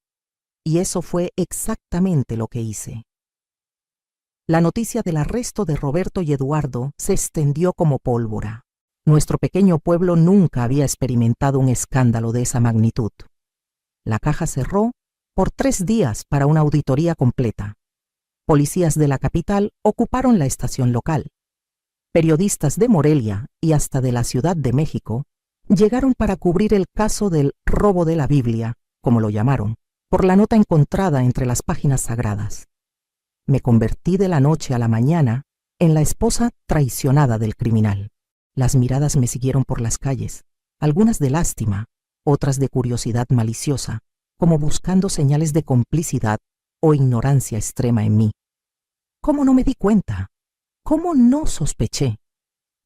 Y eso fue exactamente lo que hice. La noticia del arresto de Roberto y Eduardo se extendió como pólvora. Nuestro pequeño pueblo nunca había experimentado un escándalo de esa magnitud. La caja cerró por 3 días para una auditoría completa. Policías de la capital ocuparon la estación local. Periodistas de Morelia y hasta de la Ciudad de México llegaron para cubrir el caso del robo de la Biblia, como lo llamaron, por la nota encontrada entre las páginas sagradas. Me convertí de la noche a la mañana en la esposa traicionada del criminal. Las miradas me siguieron por las calles, algunas de lástima, otras de curiosidad maliciosa, como buscando señales de complicidad o ignorancia extrema en mí. ¿Cómo no me di cuenta? ¿Cómo no sospeché?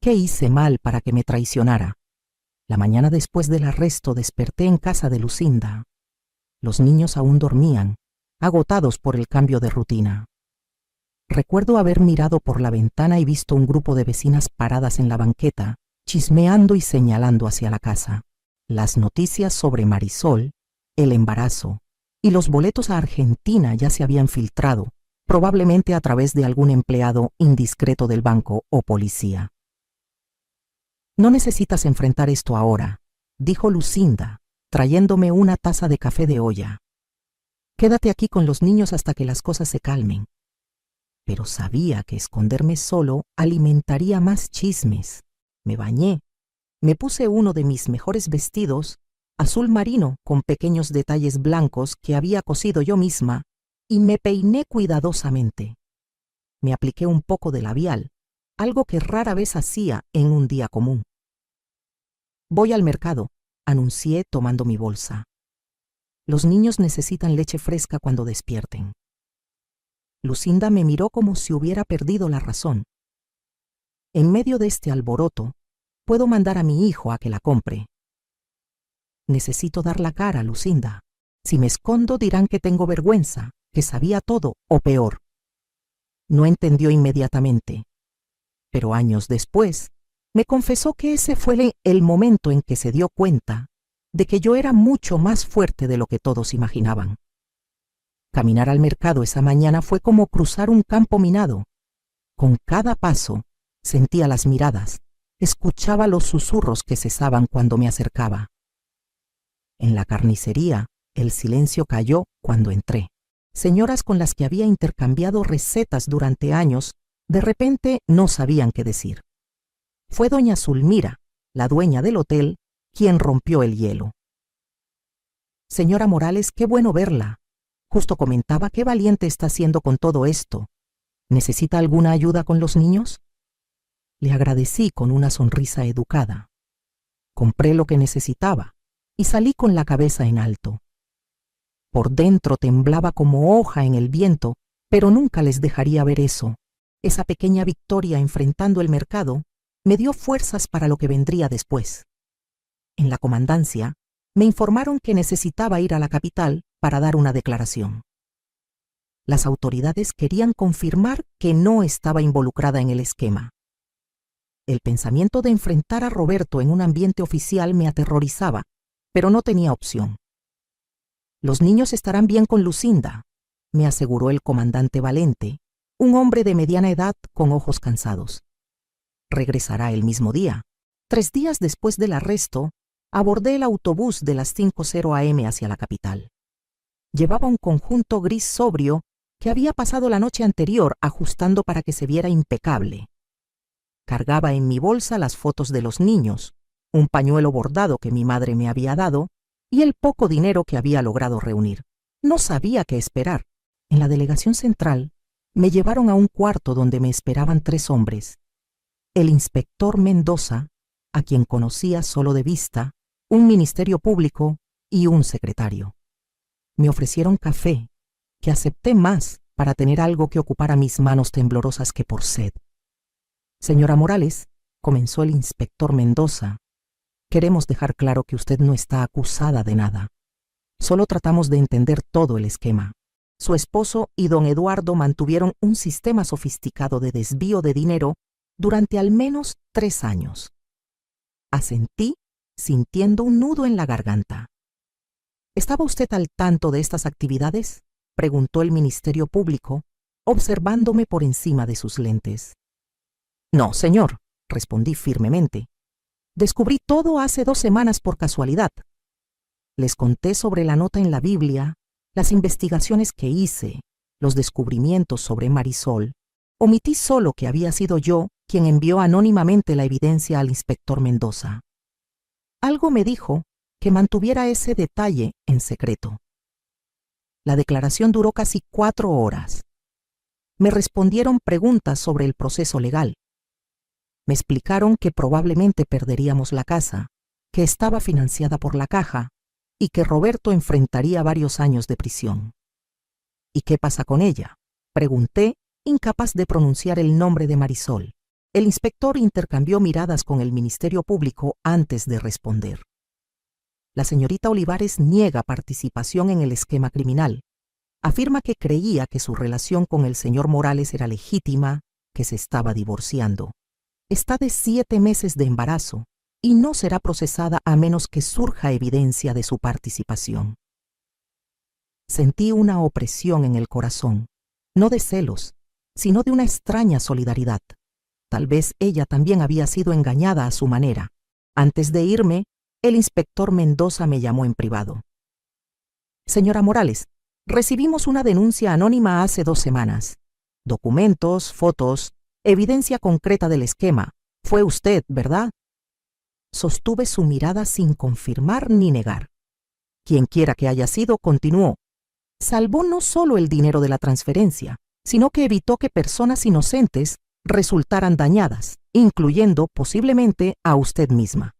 ¿Qué hice mal para que me traicionara? La mañana después del arresto desperté en casa de Lucinda. Los niños aún dormían, agotados por el cambio de rutina. Recuerdo haber mirado por la ventana y visto un grupo de vecinas paradas en la banqueta, chismeando y señalando hacia la casa. Las noticias sobre Marisol, el embarazo y los boletos a Argentina ya se habían filtrado, probablemente a través de algún empleado indiscreto del banco o policía. No necesitas enfrentar esto ahora, dijo Lucinda, trayéndome una taza de café de olla. Quédate aquí con los niños hasta que las cosas se calmen. Pero sabía que esconderme solo alimentaría más chismes. Me bañé, me puse uno de mis mejores vestidos, azul marino con pequeños detalles blancos que había cosido yo misma, y me peiné cuidadosamente. Me apliqué un poco de labial, algo que rara vez hacía en un día común. Voy al mercado, anuncié tomando mi bolsa. Los niños necesitan leche fresca cuando despierten. Lucinda me miró como si hubiera perdido la razón. En medio de este alboroto, puedo mandar a mi hijo a que la compre. Necesito dar la cara, Lucinda. Si me escondo dirán que tengo vergüenza, que sabía todo, o peor. No entendió inmediatamente, pero años después me confesó que ese fue el momento en que se dio cuenta de que yo era mucho más fuerte de lo que todos imaginaban. Caminar al mercado esa mañana fue como cruzar un campo minado. Con cada paso sentía las miradas, escuchaba los susurros que cesaban cuando me acercaba. En la carnicería, el silencio cayó cuando entré. Señoras con las que había intercambiado recetas durante años, de repente no sabían qué decir. Fue doña Zulmira, la dueña del hotel, quien rompió el hielo. Señora Morales, qué bueno verla. Justo comentaba qué valiente está haciendo con todo esto. ¿Necesita alguna ayuda con los niños? Le agradecí con una sonrisa educada. Compré lo que necesitaba y salí con la cabeza en alto. Por dentro temblaba como hoja en el viento, pero nunca les dejaría ver eso. Esa pequeña victoria enfrentando el mercado me dio fuerzas para lo que vendría después. En la comandancia, me informaron que necesitaba ir a la capital para dar una declaración. Las autoridades querían confirmar que no estaba involucrada en el esquema. El pensamiento de enfrentar a Roberto en un ambiente oficial me aterrorizaba, pero no tenía opción. Los niños estarán bien con Lucinda, me aseguró el comandante Valente, un hombre de mediana edad con ojos cansados. Regresará el mismo día. 3 días después del arresto, abordé el autobús de las 5:00 a.m. hacia la capital. Llevaba un conjunto gris sobrio que había pasado la noche anterior ajustando para que se viera impecable. Cargaba en mi bolsa las fotos de los niños, un pañuelo bordado que mi madre me había dado y el poco dinero que había logrado reunir. No sabía qué esperar. En la delegación central me llevaron a un cuarto donde me esperaban 3 hombres. El inspector Mendoza, a quien conocía solo de vista, un ministerio público y un secretario. Me ofrecieron café, que acepté más para tener algo que ocupara mis manos temblorosas que por sed. Señora Morales, comenzó el inspector Mendoza, queremos dejar claro que usted no está acusada de nada. Solo tratamos de entender todo el esquema. Su esposo y don Eduardo mantuvieron un sistema sofisticado de desvío de dinero durante al menos 3 años. Asentí, sintiendo un nudo en la garganta. ¿Estaba usted al tanto de estas actividades?, preguntó el Ministerio Público, observándome por encima de sus lentes. No, señor, respondí firmemente. Descubrí todo hace 2 semanas por casualidad. Les conté sobre la nota en la Biblia, las investigaciones que hice, los descubrimientos sobre Marisol. Omití solo que había sido yo quien envió anónimamente la evidencia al inspector Mendoza. Algo me dijo que mantuviera ese detalle en secreto. La declaración duró casi 4 horas. Me respondieron preguntas sobre el proceso legal. Me explicaron que probablemente perderíamos la casa, que estaba financiada por la Caja y que Roberto enfrentaría varios años de prisión. ¿Y qué pasa con ella?, pregunté, incapaz de pronunciar el nombre de Marisol. El inspector intercambió miradas con el Ministerio Público antes de responder. La señorita Olivares niega participación en el esquema criminal. Afirma que creía que su relación con el señor Morales era legítima, que se estaba divorciando. Está de 7 meses de embarazo y no será procesada a menos que surja evidencia de su participación. Sentí una opresión en el corazón, no de celos, sino de una extraña solidaridad. Tal vez ella también había sido engañada a su manera. Antes de irme, el inspector Mendoza me llamó en privado. Señora Morales, recibimos una denuncia anónima hace 2 semanas. Documentos, fotos, evidencia concreta del esquema. Fue usted, ¿verdad? Sostuve su mirada sin confirmar ni negar. Quien quiera que haya sido, continuó. Salvó no solo el dinero de la transferencia, sino que evitó que personas inocentes resultaran dañadas, incluyendo posiblemente a usted misma.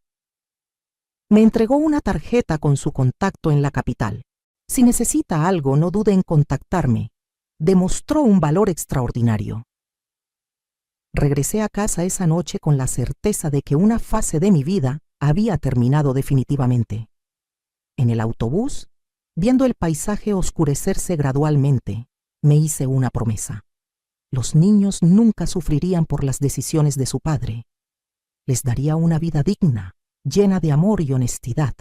Me entregó una tarjeta con su contacto en la capital. Si necesita algo, no dude en contactarme. Demostró un valor extraordinario. Regresé a casa esa noche con la certeza de que una fase de mi vida había terminado definitivamente. En el autobús, viendo el paisaje oscurecerse gradualmente, me hice una promesa. Los niños nunca sufrirían por las decisiones de su padre. Les daría una vida digna, llena de amor y honestidad.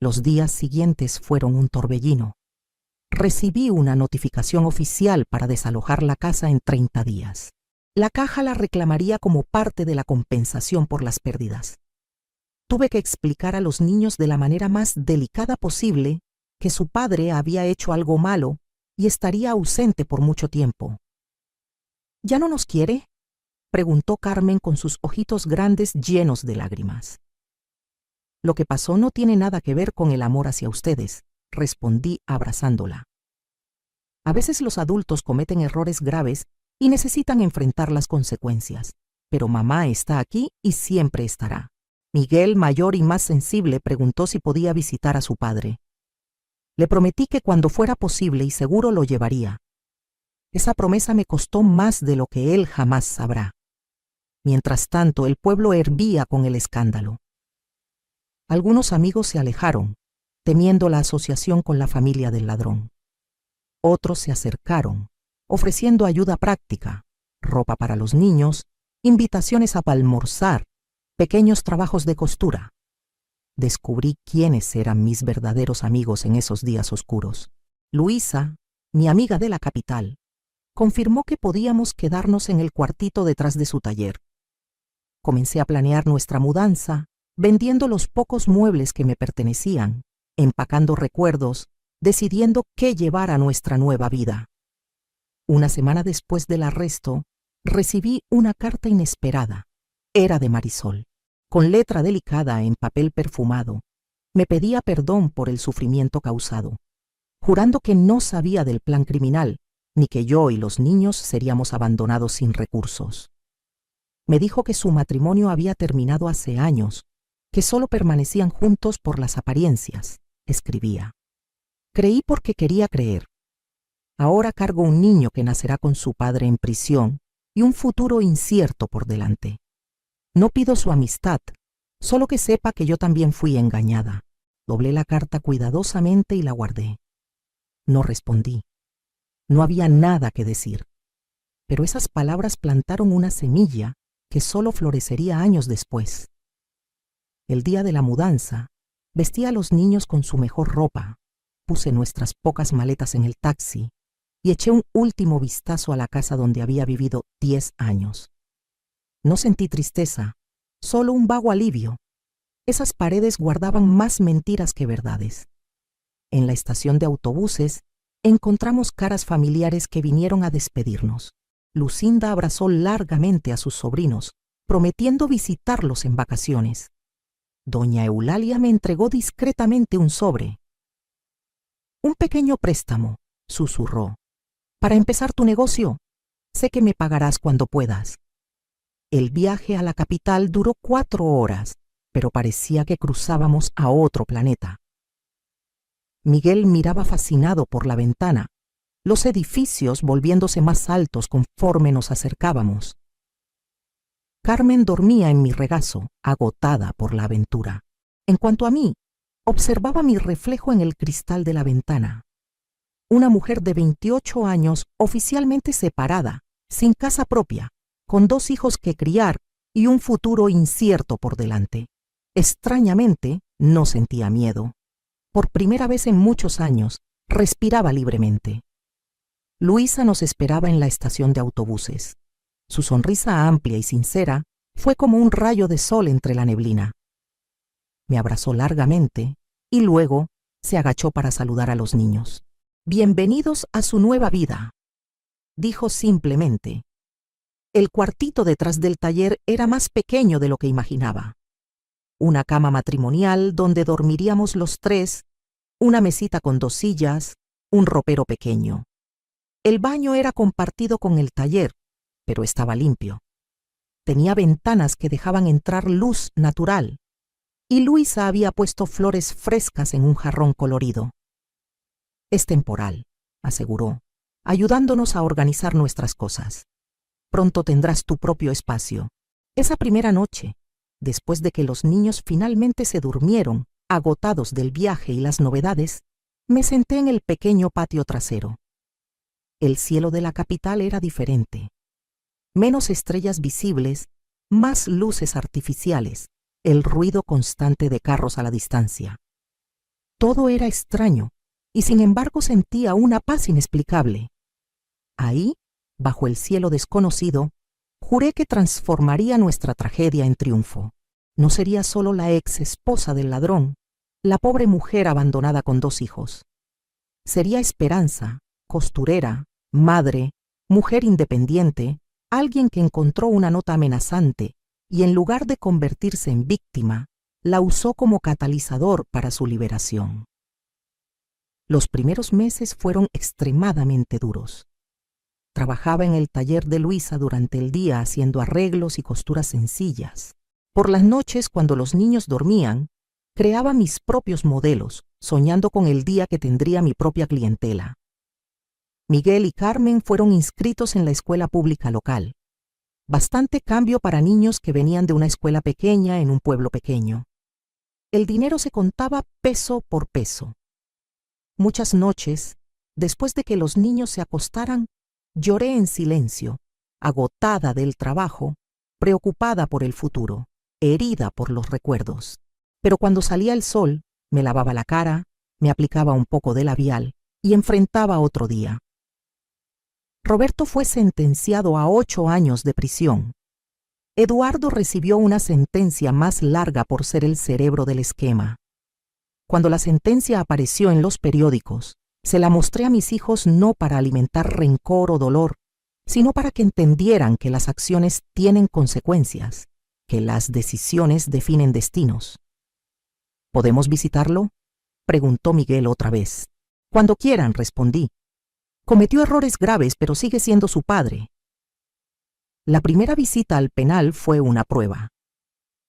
Los días siguientes fueron un torbellino. Recibí una notificación oficial para desalojar la casa en 30 días. La caja la reclamaría como parte de la compensación por las pérdidas. Tuve que explicar a los niños de la manera más delicada posible que su padre había hecho algo malo y estaría ausente por mucho tiempo. ¿Ya no nos quiere?, preguntó Carmen con sus ojitos grandes llenos de lágrimas. Lo que pasó no tiene nada que ver con el amor hacia ustedes, respondí abrazándola. A veces los adultos cometen errores graves y necesitan enfrentar las consecuencias, pero mamá está aquí y siempre estará. Miguel, mayor y más sensible, preguntó si podía visitar a su padre. Le prometí que cuando fuera posible y seguro lo llevaría. Esa promesa me costó más de lo que él jamás sabrá. Mientras tanto, el pueblo hervía con el escándalo. Algunos amigos se alejaron, temiendo la asociación con la familia del ladrón. Otros se acercaron, ofreciendo ayuda práctica, ropa para los niños, invitaciones a almorzar, pequeños trabajos de costura. Descubrí quiénes eran mis verdaderos amigos en esos días oscuros. Luisa, mi amiga de la capital, confirmó que podíamos quedarnos en el cuartito detrás de su taller. Comencé a planear nuestra mudanza, vendiendo los pocos muebles que me pertenecían, empacando recuerdos, decidiendo qué llevar a nuestra nueva vida. Una semana después del arresto, recibí una carta inesperada. Era de Marisol. Con letra delicada en papel perfumado, me pedía perdón por el sufrimiento causado, jurando que no sabía del plan criminal, ni que yo y los niños seríamos abandonados sin recursos. Me dijo que su matrimonio había terminado hace años, que solo permanecían juntos por las apariencias, escribía. Creí porque quería creer. Ahora cargo un niño que nacerá con su padre en prisión y un futuro incierto por delante. No pido su amistad, solo que sepa que yo también fui engañada. Doblé la carta cuidadosamente y la guardé. No respondí. No había nada que decir. Pero esas palabras plantaron una semilla que solo florecería años después. El día de la mudanza, vestí a los niños con su mejor ropa, puse nuestras pocas maletas en el taxi y eché un último vistazo a la casa donde había vivido 10 años. No sentí tristeza, solo un vago alivio. Esas paredes guardaban más mentiras que verdades. En la estación de autobuses, encontramos caras familiares que vinieron a despedirnos. Lucinda abrazó largamente a sus sobrinos, prometiendo visitarlos en vacaciones. Doña Eulalia me entregó discretamente un sobre. «Un pequeño préstamo», susurró. «Para empezar tu negocio. Sé que me pagarás cuando puedas». El viaje a la capital duró 4 horas, pero parecía que cruzábamos a otro planeta. Miguel miraba fascinado por la ventana, los edificios volviéndose más altos conforme nos acercábamos. Carmen dormía en mi regazo, agotada por la aventura. En cuanto a mí, observaba mi reflejo en el cristal de la ventana. Una mujer de 28 años, oficialmente separada, sin casa propia, con 2 hijos que criar y un futuro incierto por delante. Extrañamente, no sentía miedo. Por primera vez en muchos años, respiraba libremente. Luisa nos esperaba en la estación de autobuses. Su sonrisa amplia y sincera fue como un rayo de sol entre la neblina. Me abrazó largamente y luego se agachó para saludar a los niños. «Bienvenidos a su nueva vida», dijo simplemente. El cuartito detrás del taller era más pequeño de lo que imaginaba. Una cama matrimonial donde dormiríamos los 3, una mesita con 2 sillas, un ropero pequeño. El baño era compartido con el taller, pero estaba limpio. Tenía ventanas que dejaban entrar luz natural, y Luisa había puesto flores frescas en un jarrón colorido. «Es temporal», aseguró, ayudándonos a organizar nuestras cosas. Pronto tendrás tu propio espacio. Esa primera noche, después de que los niños finalmente se durmieron, agotados del viaje y las novedades, me senté en el pequeño patio trasero. El cielo de la capital era diferente. Menos estrellas visibles, más luces artificiales, el ruido constante de carros a la distancia. Todo era extraño, y sin embargo sentía una paz inexplicable. Ahí, bajo el cielo desconocido, juré que transformaría nuestra tragedia en triunfo. No sería solo la ex esposa del ladrón, la pobre mujer abandonada con 2 hijos. Sería Esperanza, costurera, madre, mujer independiente, alguien que encontró una nota amenazante y en lugar de convertirse en víctima, la usó como catalizador para su liberación. Los primeros meses fueron extremadamente duros. Trabajaba en el taller de Luisa durante el día haciendo arreglos y costuras sencillas. Por las noches, cuando los niños dormían, creaba mis propios modelos, soñando con el día que tendría mi propia clientela. Miguel y Carmen fueron inscritos en la escuela pública local. Bastante cambio para niños que venían de una escuela pequeña en un pueblo pequeño. El dinero se contaba peso por peso. Muchas noches, después de que los niños se acostaran, lloré en silencio, agotada del trabajo, preocupada por el futuro, herida por los recuerdos. Pero cuando salía el sol, me lavaba la cara, me aplicaba un poco de labial y enfrentaba otro día. Roberto fue sentenciado a 8 años de prisión. Eduardo recibió una sentencia más larga por ser el cerebro del esquema. Cuando la sentencia apareció en los periódicos, se la mostré a mis hijos no para alimentar rencor o dolor, sino para que entendieran que las acciones tienen consecuencias, que las decisiones definen destinos. ¿Podemos visitarlo?, preguntó Miguel otra vez. Cuando quieran, respondí. Cometió errores graves, pero sigue siendo su padre. La primera visita al penal fue una prueba.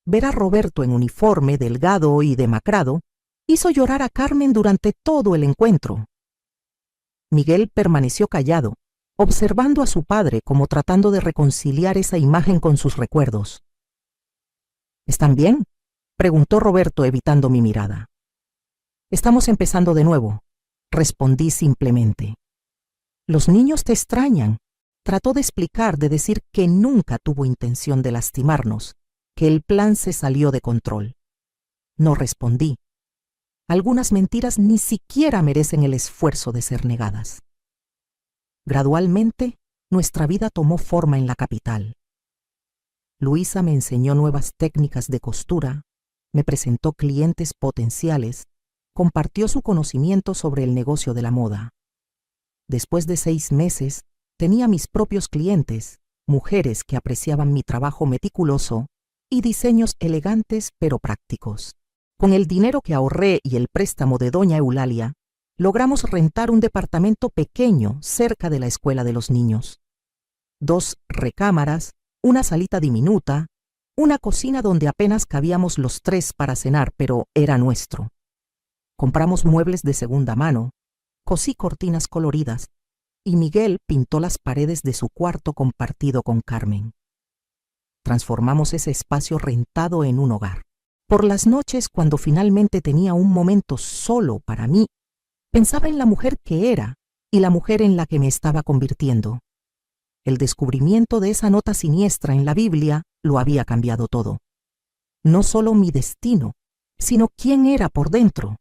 Ver a Roberto en uniforme, delgado y demacrado, hizo llorar a Carmen durante todo el encuentro. Miguel permaneció callado, observando a su padre como tratando de reconciliar esa imagen con sus recuerdos. ¿Están bien?, preguntó Roberto evitando mi mirada. Estamos empezando de nuevo, respondí simplemente. Los niños te extrañan. Trató de explicar, de decir que nunca tuvo intención de lastimarnos, que el plan se salió de control. No respondí. Algunas mentiras ni siquiera merecen el esfuerzo de ser negadas. Gradualmente, nuestra vida tomó forma en la capital. Luisa me enseñó nuevas técnicas de costura, me presentó clientes potenciales, compartió su conocimiento sobre el negocio de la moda. Después de 6 meses, tenía mis propios clientes, mujeres que apreciaban mi trabajo meticuloso y diseños elegantes pero prácticos. Con el dinero que ahorré y el préstamo de doña Eulalia, logramos rentar un departamento pequeño cerca de la escuela de los niños. 2 recámaras, una salita diminuta, una cocina donde apenas cabíamos los 3 para cenar, pero era nuestro. Compramos muebles de segunda mano, cosí cortinas coloridas, y Miguel pintó las paredes de su cuarto compartido con Carmen. Transformamos ese espacio rentado en un hogar. Por las noches, cuando finalmente tenía un momento solo para mí, pensaba en la mujer que era y la mujer en la que me estaba convirtiendo. El descubrimiento de esa nota siniestra en la Biblia lo había cambiado todo. No solo mi destino, sino quién era por dentro.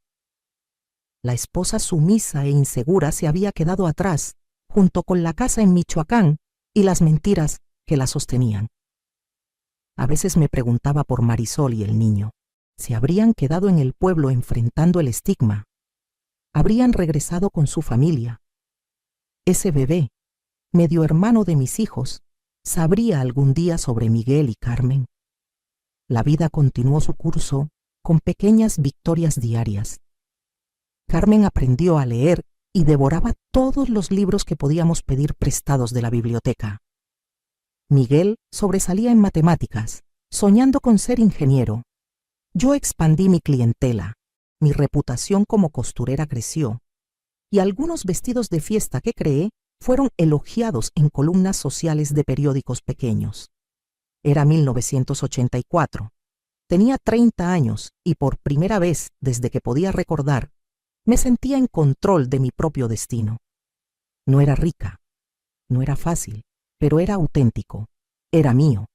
La esposa sumisa e insegura se había quedado atrás, junto con la casa en Michoacán y las mentiras que la sostenían. A veces me preguntaba por Marisol y el niño. ¿Se habrían quedado en el pueblo enfrentando el estigma? ¿Habrían regresado con su familia? Ese bebé, medio hermano de mis hijos, ¿sabría algún día sobre Miguel y Carmen? La vida continuó su curso con pequeñas victorias diarias. Carmen aprendió a leer y devoraba todos los libros que podíamos pedir prestados de la biblioteca. Miguel sobresalía en matemáticas, soñando con ser ingeniero. Yo expandí mi clientela, mi reputación como costurera creció, y algunos vestidos de fiesta que creé fueron elogiados en columnas sociales de periódicos pequeños. Era 1984. Tenía 30 años y por primera vez desde que podía recordar, me sentía en control de mi propio destino. No era rica, no era fácil, pero era auténtico, era mío.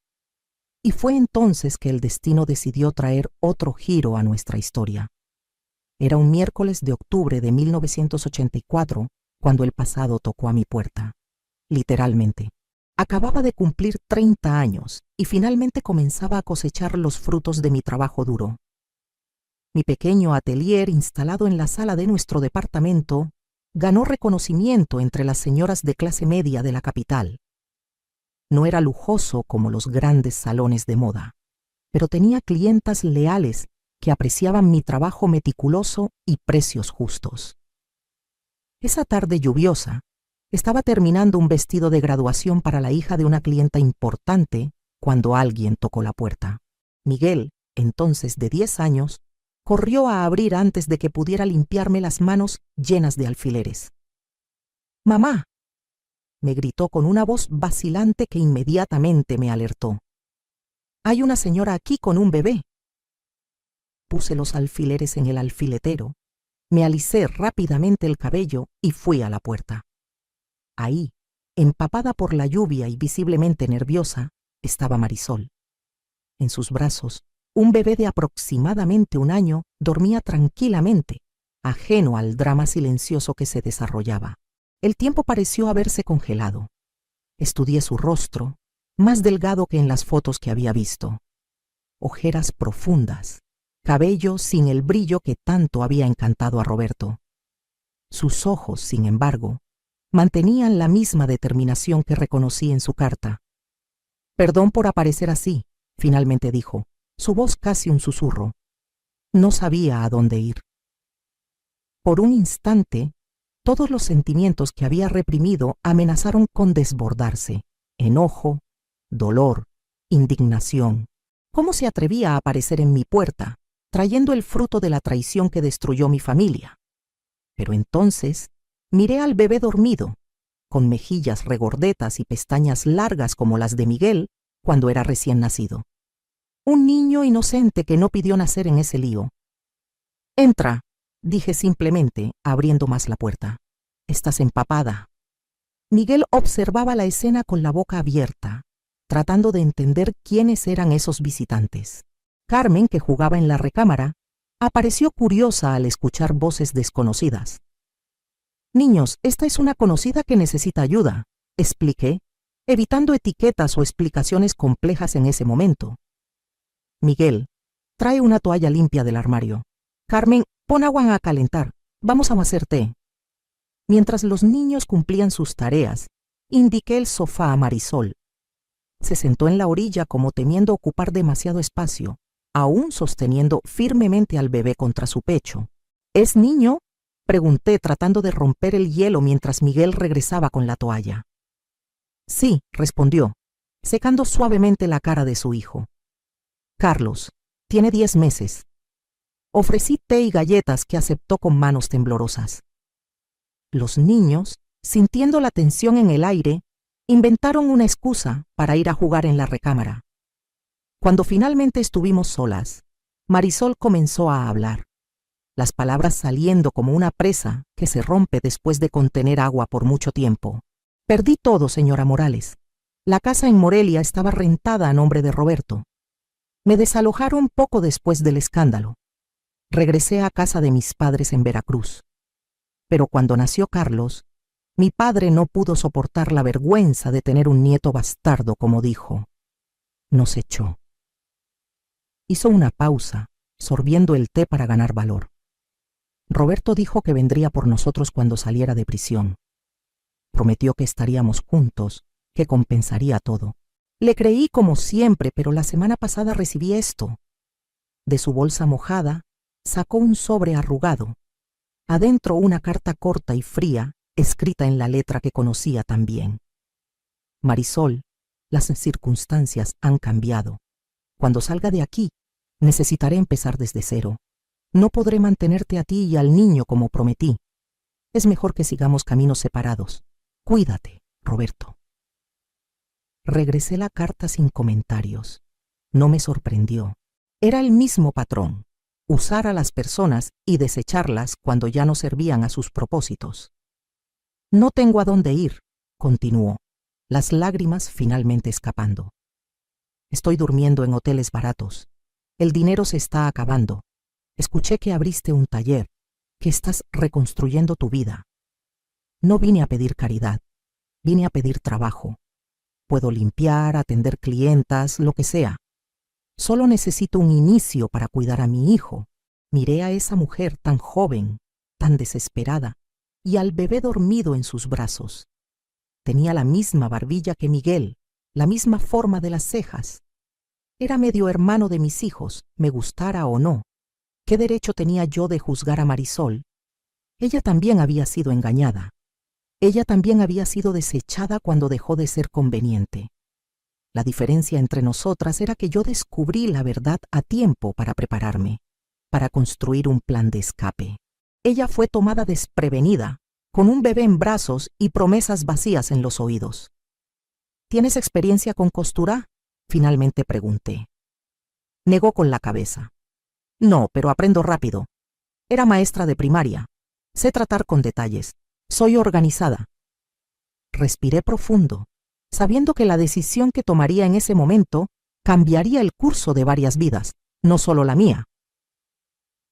Y fue entonces que el destino decidió traer otro giro a nuestra historia. Era un miércoles de octubre de 1984 cuando el pasado tocó a mi puerta. Literalmente. Acababa de cumplir 30 años y finalmente comenzaba a cosechar los frutos de mi trabajo duro. Mi pequeño atelier, instalado en la sala de nuestro departamento, ganó reconocimiento entre las señoras de clase media de la capital. No era lujoso como los grandes salones de moda, pero tenía clientas leales que apreciaban mi trabajo meticuloso y precios justos. Esa tarde lluviosa, estaba terminando un vestido de graduación para la hija de una clienta importante cuando alguien tocó la puerta. Miguel, entonces de 10 años, corrió a abrir antes de que pudiera limpiarme las manos llenas de alfileres. «¡Mamá!», me gritó con una voz vacilante que inmediatamente me alertó. «Hay una señora aquí con un bebé». Puse los alfileres en el alfiletero, me alisé rápidamente el cabello y fui a la puerta. Ahí, empapada por la lluvia y visiblemente nerviosa, estaba Marisol. En sus brazos, un bebé de aproximadamente 1 año dormía tranquilamente, ajeno al drama silencioso que se desarrollaba. El tiempo pareció haberse congelado. Estudié su rostro, más delgado que en las fotos que había visto. Ojeras profundas, cabello sin el brillo que tanto había encantado a Roberto. Sus ojos, sin embargo, mantenían la misma determinación que reconocí en su carta. «Perdón por aparecer así», finalmente dijo, su voz casi un susurro. No sabía a dónde ir. Por un instante, todos los sentimientos que había reprimido amenazaron con desbordarse. Enojo, dolor, indignación. ¿Cómo se atrevía a aparecer en mi puerta, trayendo el fruto de la traición que destruyó mi familia? Pero entonces miré al bebé dormido, con mejillas regordetas y pestañas largas como las de Miguel cuando era recién nacido. Un niño inocente que no pidió nacer en ese lío. «Entra», dije simplemente, abriendo más la puerta. «Estás empapada». Miguel observaba la escena con la boca abierta, tratando de entender quiénes eran esos visitantes. Carmen, que jugaba en la recámara, apareció curiosa al escuchar voces desconocidas. «Niños, esta es una conocida que necesita ayuda», expliqué, evitando etiquetas o explicaciones complejas en ese momento. «Miguel, trae una toalla limpia del armario. Carmen, pon agua a calentar. Vamos a hacer té». Mientras los niños cumplían sus tareas, indiqué el sofá a Marisol. Se sentó en la orilla como temiendo ocupar demasiado espacio, aún sosteniendo firmemente al bebé contra su pecho. «¿Es niño?», pregunté tratando de romper el hielo mientras Miguel regresaba con la toalla. «Sí», respondió, secando suavemente la cara de su hijo. «Carlos, tiene 10 meses». Ofrecí té y galletas que aceptó con manos temblorosas. Los niños, sintiendo la tensión en el aire, inventaron una excusa para ir a jugar en la recámara. Cuando finalmente estuvimos solas, Marisol comenzó a hablar, las palabras saliendo como una presa que se rompe después de contener agua por mucho tiempo. «Perdí todo, señora Morales. La casa en Morelia estaba rentada a nombre de Roberto. Me desalojaron poco después del escándalo. Regresé a casa de mis padres en Veracruz. Pero cuando nació Carlos, mi padre no pudo soportar la vergüenza de tener un nieto bastardo, como dijo. Nos echó». Hizo una pausa, sorbiendo el té para ganar valor. «Roberto dijo que vendría por nosotros cuando saliera de prisión. Prometió que estaríamos juntos, que compensaría todo. Le creí como siempre, pero la semana pasada recibí esto». De su bolsa mojada, sacó un sobre arrugado. Adentro una carta corta y fría, escrita en la letra que conocía tan bien. «Marisol, las circunstancias han cambiado. Cuando salga de aquí, necesitaré empezar desde cero. No podré mantenerte a ti y al niño como prometí. Es mejor que sigamos caminos separados. Cuídate, Roberto. Regresé la carta sin comentarios. No me sorprendió. Era el mismo patrón: usar a las personas y desecharlas cuando ya no servían a sus propósitos. No tengo a dónde ir, continuó, las lágrimas finalmente escapando. Estoy durmiendo en hoteles baratos. El dinero se está acabando. Escuché que abriste un taller, que estás reconstruyendo tu vida. No vine a pedir caridad, vine a pedir trabajo. Puedo limpiar, atender clientas, lo que sea. Solo necesito un inicio para cuidar a mi hijo. Miré a esa mujer tan joven, tan desesperada, y al bebé dormido en sus brazos. Tenía la misma barbilla que Miguel, la misma forma de las cejas. Era medio hermano de mis hijos, me gustara o no. ¿Qué derecho tenía yo de juzgar a Marisol? Ella también había sido engañada. Ella también había sido desechada cuando dejó de ser conveniente. La diferencia entre nosotras era que yo descubrí la verdad a tiempo para prepararme, para construir un plan de escape. Ella fue tomada desprevenida, con un bebé en brazos y promesas vacías en los oídos. ¿Tienes experiencia con costura?, finalmente pregunté. Negó con la cabeza. No, pero aprendo rápido. Era maestra de primaria. Sé tratar con detalles. Soy organizada. Respiré profundo, sabiendo que la decisión que tomaría en ese momento cambiaría el curso de varias vidas, no solo la mía.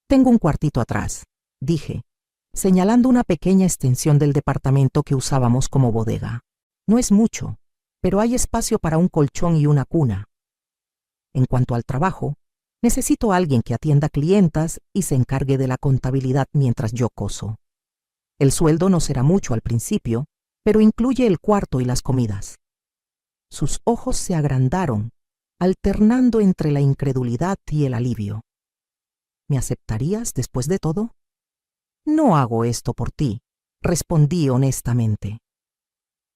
Tengo un cuartito atrás, dije, señalando una pequeña extensión del departamento que usábamos como bodega. No es mucho, pero hay espacio para un colchón y una cuna. En cuanto al trabajo, necesito a alguien que atienda clientas y se encargue de la contabilidad mientras yo coso. El sueldo no será mucho al principio, pero incluye el cuarto y las comidas. Sus ojos se agrandaron, alternando entre la incredulidad y el alivio. ¿Me aceptarías después de todo? No hago esto por ti, respondí honestamente.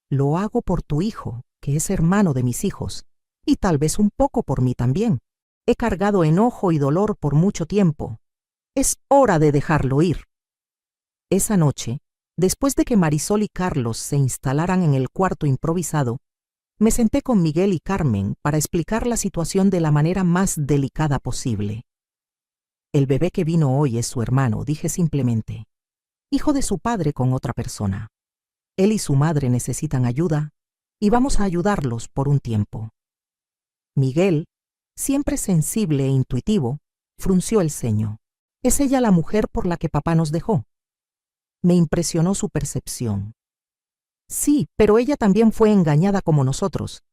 Lo hago por tu hijo, que es hermano de mis hijos, y tal vez un poco por mí también. He cargado enojo y dolor por mucho tiempo. Es hora de dejarlo ir. Esa noche, después de que Marisol y Carlos se instalaran en el cuarto improvisado, me senté con Miguel y Carmen para explicar la situación de la manera más delicada posible. El bebé que vino hoy es su hermano, dije simplemente, hijo de su padre con otra persona. Él y su madre necesitan ayuda y vamos a ayudarlos por un tiempo. Miguel, siempre sensible e intuitivo, frunció el ceño. ¿Es ella la mujer por la que papá nos dejó? Me impresionó su percepción. Sí, pero ella también fue engañada como nosotros,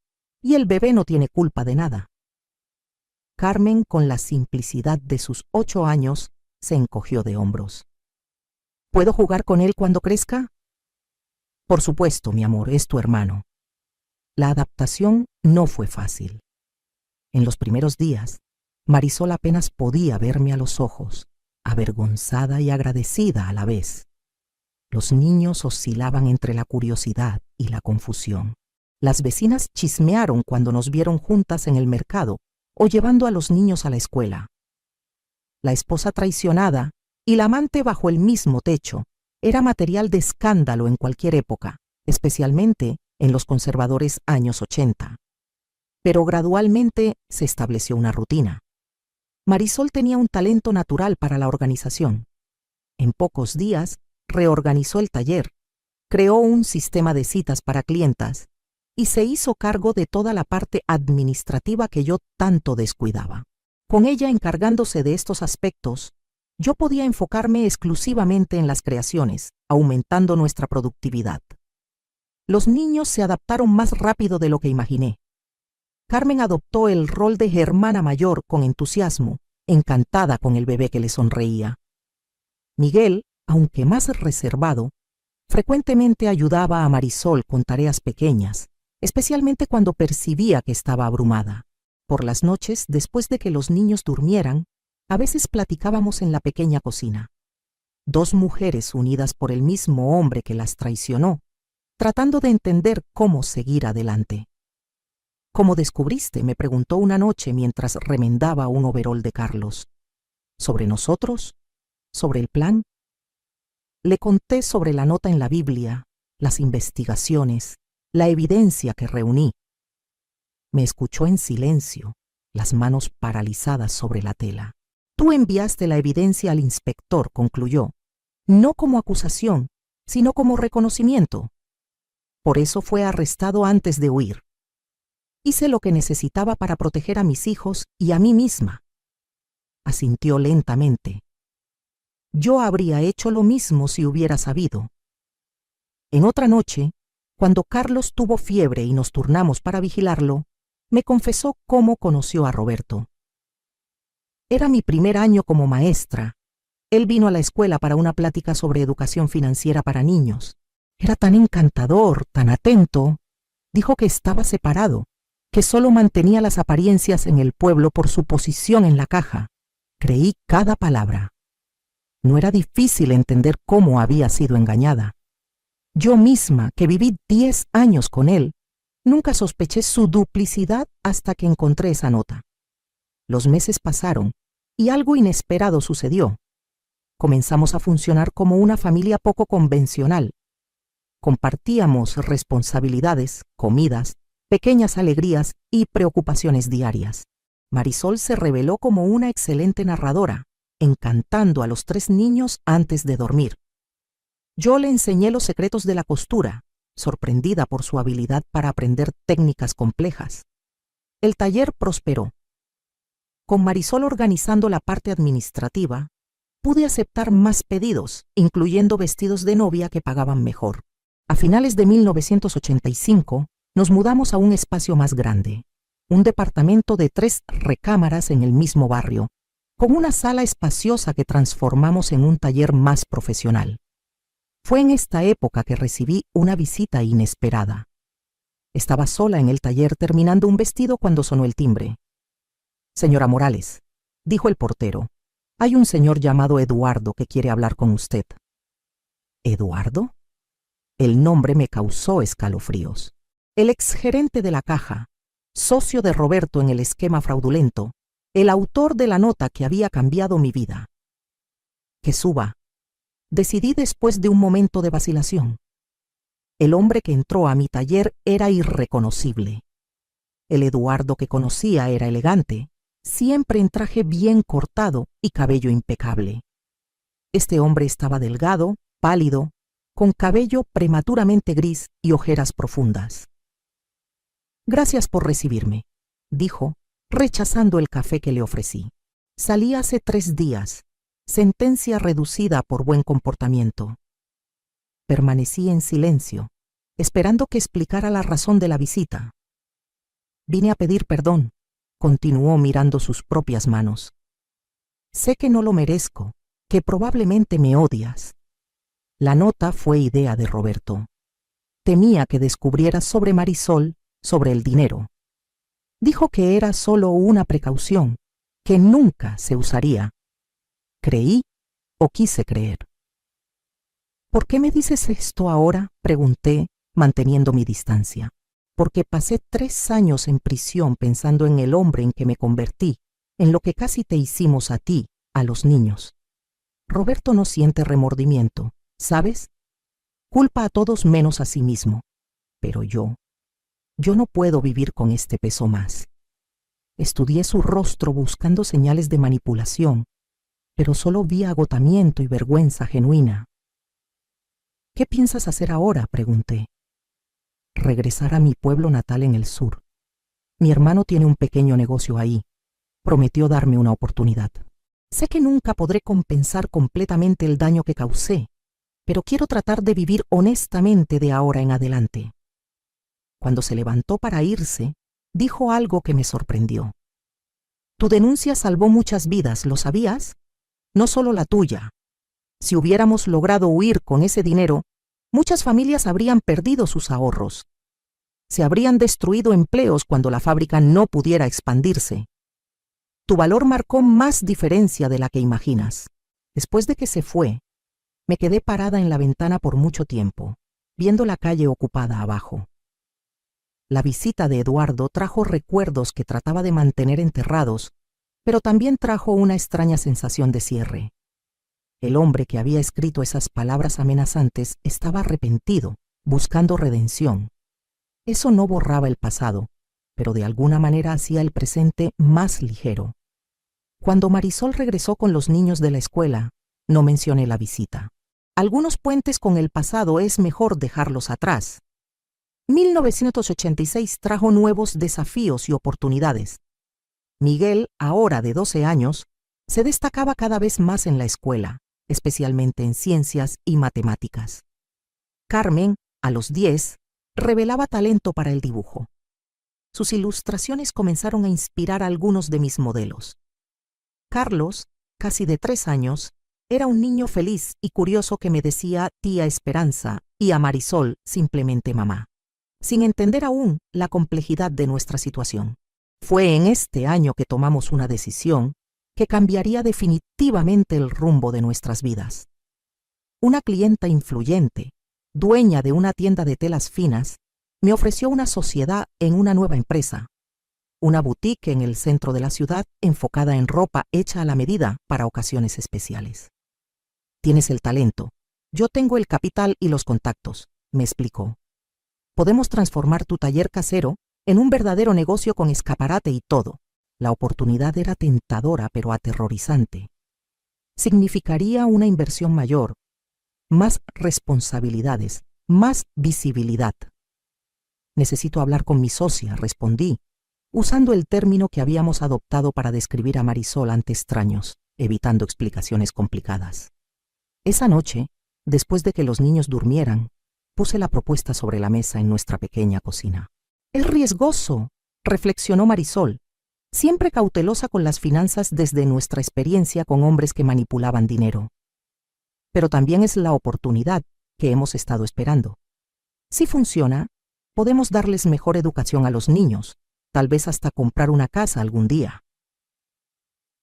y el bebé no tiene culpa de nada. Carmen, con la simplicidad de sus 8 años, se encogió de hombros. ¿Puedo jugar con él cuando crezca? Por supuesto, mi amor, es tu hermano. La adaptación no fue fácil. En los primeros días, Marisol apenas podía verme a los ojos, avergonzada y agradecida a la vez. Los niños oscilaban entre la curiosidad y la confusión. Las vecinas chismearon cuando nos vieron juntas en el mercado o llevando a los niños a la escuela. La esposa traicionada y la amante bajo el mismo techo era material de escándalo en cualquier época, especialmente en los conservadores años 80. Pero gradualmente se estableció una rutina. Marisol tenía un talento natural para la organización. En pocos días reorganizó el taller, creó un sistema de citas para clientas y se hizo cargo de toda la parte administrativa que yo tanto descuidaba. Con ella encargándose de estos aspectos, yo podía enfocarme exclusivamente en las creaciones, aumentando nuestra productividad. Los niños se adaptaron más rápido de lo que imaginé. Carmen adoptó el rol de hermana mayor con entusiasmo, encantada con el bebé que le sonreía. Miguel, aunque más reservado, frecuentemente ayudaba a Marisol con tareas pequeñas, especialmente cuando percibía que estaba abrumada. Por las noches, después de que los niños durmieran, a veces platicábamos en la pequeña cocina. 2 mujeres unidas por el mismo hombre que las traicionó, tratando de entender cómo seguir adelante. ¿Cómo descubriste?, me preguntó una noche mientras remendaba un overol de Carlos. ¿Sobre nosotros? ¿Sobre el plan? Le conté sobre la nota en la Biblia las investigaciones, la evidencia que reuní. Me escuchó en silencio, las manos paralizadas sobre la tela. Tú enviaste la evidencia al inspector, concluyó, no como acusación, sino como reconocimiento. Por eso fue arrestado antes de huir. Hice lo que necesitaba para proteger a mis hijos y a mí misma. Asintió lentamente. Yo habría hecho lo mismo si hubiera sabido. En otra noche, cuando Carlos tuvo fiebre y nos turnamos para vigilarlo, me confesó cómo conoció a Roberto. Era mi primer año como maestra. Él vino a la escuela para una plática sobre educación financiera para niños. Era tan encantador, tan atento. Dijo que estaba separado, que solo mantenía las apariencias en el pueblo por su posición en la caja. Creí cada palabra. No era difícil entender cómo había sido engañada. Yo misma, que viví 10 años con él, nunca sospeché su duplicidad hasta que encontré esa nota. Los meses pasaron y algo inesperado sucedió. Comenzamos a funcionar como una familia poco convencional. Compartíamos responsabilidades, comidas, pequeñas alegrías y preocupaciones diarias. Marisol se reveló como una excelente narradora, encantando a los 3 niños antes de dormir. Yo le enseñé los secretos de la costura, sorprendida por su habilidad para aprender técnicas complejas. El taller prosperó. Con Marisol organizando la parte administrativa, pude aceptar más pedidos, incluyendo vestidos de novia que pagaban mejor. A finales de 1985, nos mudamos a un espacio más grande, un departamento de 3 recámaras en el mismo barrio, con una sala espaciosa que transformamos en un taller más profesional. Fue en esta época que recibí una visita inesperada. Estaba sola en el taller terminando un vestido cuando sonó el timbre. «Señora Morales», dijo el portero, «hay un señor llamado Eduardo que quiere hablar con usted». ¿Eduardo? El nombre me causó escalofríos. El exgerente de la caja, socio de Roberto en el esquema fraudulento, el autor de la nota que había cambiado mi vida. «Que suba», decidí después de un momento de vacilación. El hombre que entró a mi taller era irreconocible. El Eduardo que conocía era elegante, siempre en traje bien cortado y cabello impecable. Este hombre estaba delgado, pálido, con cabello prematuramente gris y ojeras profundas. «Gracias por recibirme», dijo, rechazando el café que le ofrecí. «Salí hace 3 días, sentencia reducida por buen comportamiento». Permanecí en silencio, esperando que explicara la razón de la visita. «Vine a pedir perdón», continuó mirando sus propias manos. «Sé que no lo merezco, que probablemente me odias. La nota fue idea de Roberto. Temía que descubrieras sobre Marisol, sobre el dinero. Dijo que era solo una precaución, que nunca se usaría. Creí o quise creer». «¿Por qué me dices esto ahora?», pregunté, manteniendo mi distancia. «Porque pasé 3 años en prisión pensando en el hombre en que me convertí, en lo que casi te hicimos a ti, a los niños. Roberto no siente remordimiento, ¿sabes? Culpa a todos menos a sí mismo. Pero yo no puedo vivir con este peso más. Estudié su rostro buscando señales de manipulación, pero solo vi agotamiento y vergüenza genuina». «¿Qué piensas hacer ahora?», pregunté. «Regresar a mi pueblo natal en el sur. Mi hermano tiene un pequeño negocio ahí. Prometió darme una oportunidad. Sé que nunca podré compensar completamente el daño que causé, pero quiero tratar de vivir honestamente de ahora en adelante». Cuando se levantó para irse, dijo algo que me sorprendió. «Tu denuncia salvó muchas vidas, ¿lo sabías? No solo la tuya. Si hubiéramos logrado huir con ese dinero, muchas familias habrían perdido sus ahorros. Se habrían destruido empleos cuando la fábrica no pudiera expandirse. Tu valor marcó más diferencia de la que imaginas». Después de que se fue, me quedé parada en la ventana por mucho tiempo, viendo la calle ocupada abajo. La visita de Eduardo trajo recuerdos que trataba de mantener enterrados, pero también trajo una extraña sensación de cierre. El hombre que había escrito esas palabras amenazantes estaba arrepentido, buscando redención. Eso no borraba el pasado, pero de alguna manera hacía el presente más ligero. Cuando Marisol regresó con los niños de la escuela, no mencioné la visita. Algunos puentes con el pasado es mejor dejarlos atrás. 1986 trajo nuevos desafíos y oportunidades. Miguel, ahora de 12 años, se destacaba cada vez más en la escuela, especialmente en ciencias y matemáticas. Carmen, a los 10, revelaba talento para el dibujo. Sus ilustraciones comenzaron a inspirar a algunos de mis modelos. Carlos, casi de 3 años, era un niño feliz y curioso que me decía tía Esperanza y a Marisol simplemente mamá, sin entender aún la complejidad de nuestra situación. Fue en este año que tomamos una decisión que cambiaría definitivamente el rumbo de nuestras vidas. Una clienta influyente, dueña de una tienda de telas finas, me ofreció una sociedad en una nueva empresa, una boutique en el centro de la ciudad enfocada en ropa hecha a la medida para ocasiones especiales. Tienes el talento, yo tengo el capital y los contactos, me explicó. Podemos transformar tu taller casero en un verdadero negocio con escaparate y todo. La oportunidad era tentadora pero aterrorizante. Significaría una inversión mayor, más responsabilidades, más visibilidad. Necesito hablar con mi socia, respondí, usando el término que habíamos adoptado para describir a Marisol ante extraños, evitando explicaciones complicadas. Esa noche, después de que los niños durmieran, puse la propuesta sobre la mesa en nuestra pequeña cocina. Es riesgoso, reflexionó Marisol, siempre cautelosa con las finanzas desde nuestra experiencia con hombres que manipulaban dinero. Pero también es la oportunidad que hemos estado esperando. Si funciona, podemos darles mejor educación a los niños, tal vez hasta comprar una casa algún día.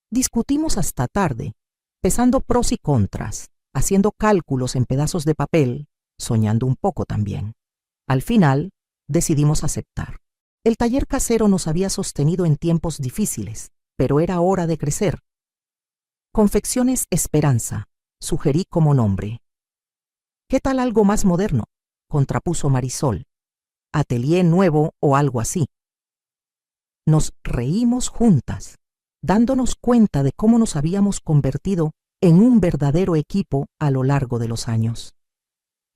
Discutimos hasta tarde, pesando pros y contras, haciendo cálculos en pedazos de papel, soñando un poco también. Al final, decidimos aceptar. El taller casero nos había sostenido en tiempos difíciles, pero era hora de crecer. Confecciones Esperanza, sugerí como nombre. ¿Qué tal algo más moderno?, contrapuso Marisol. Atelier nuevo o algo así. Nos reímos juntas, dándonos cuenta de cómo nos habíamos convertido en un verdadero equipo a lo largo de los años.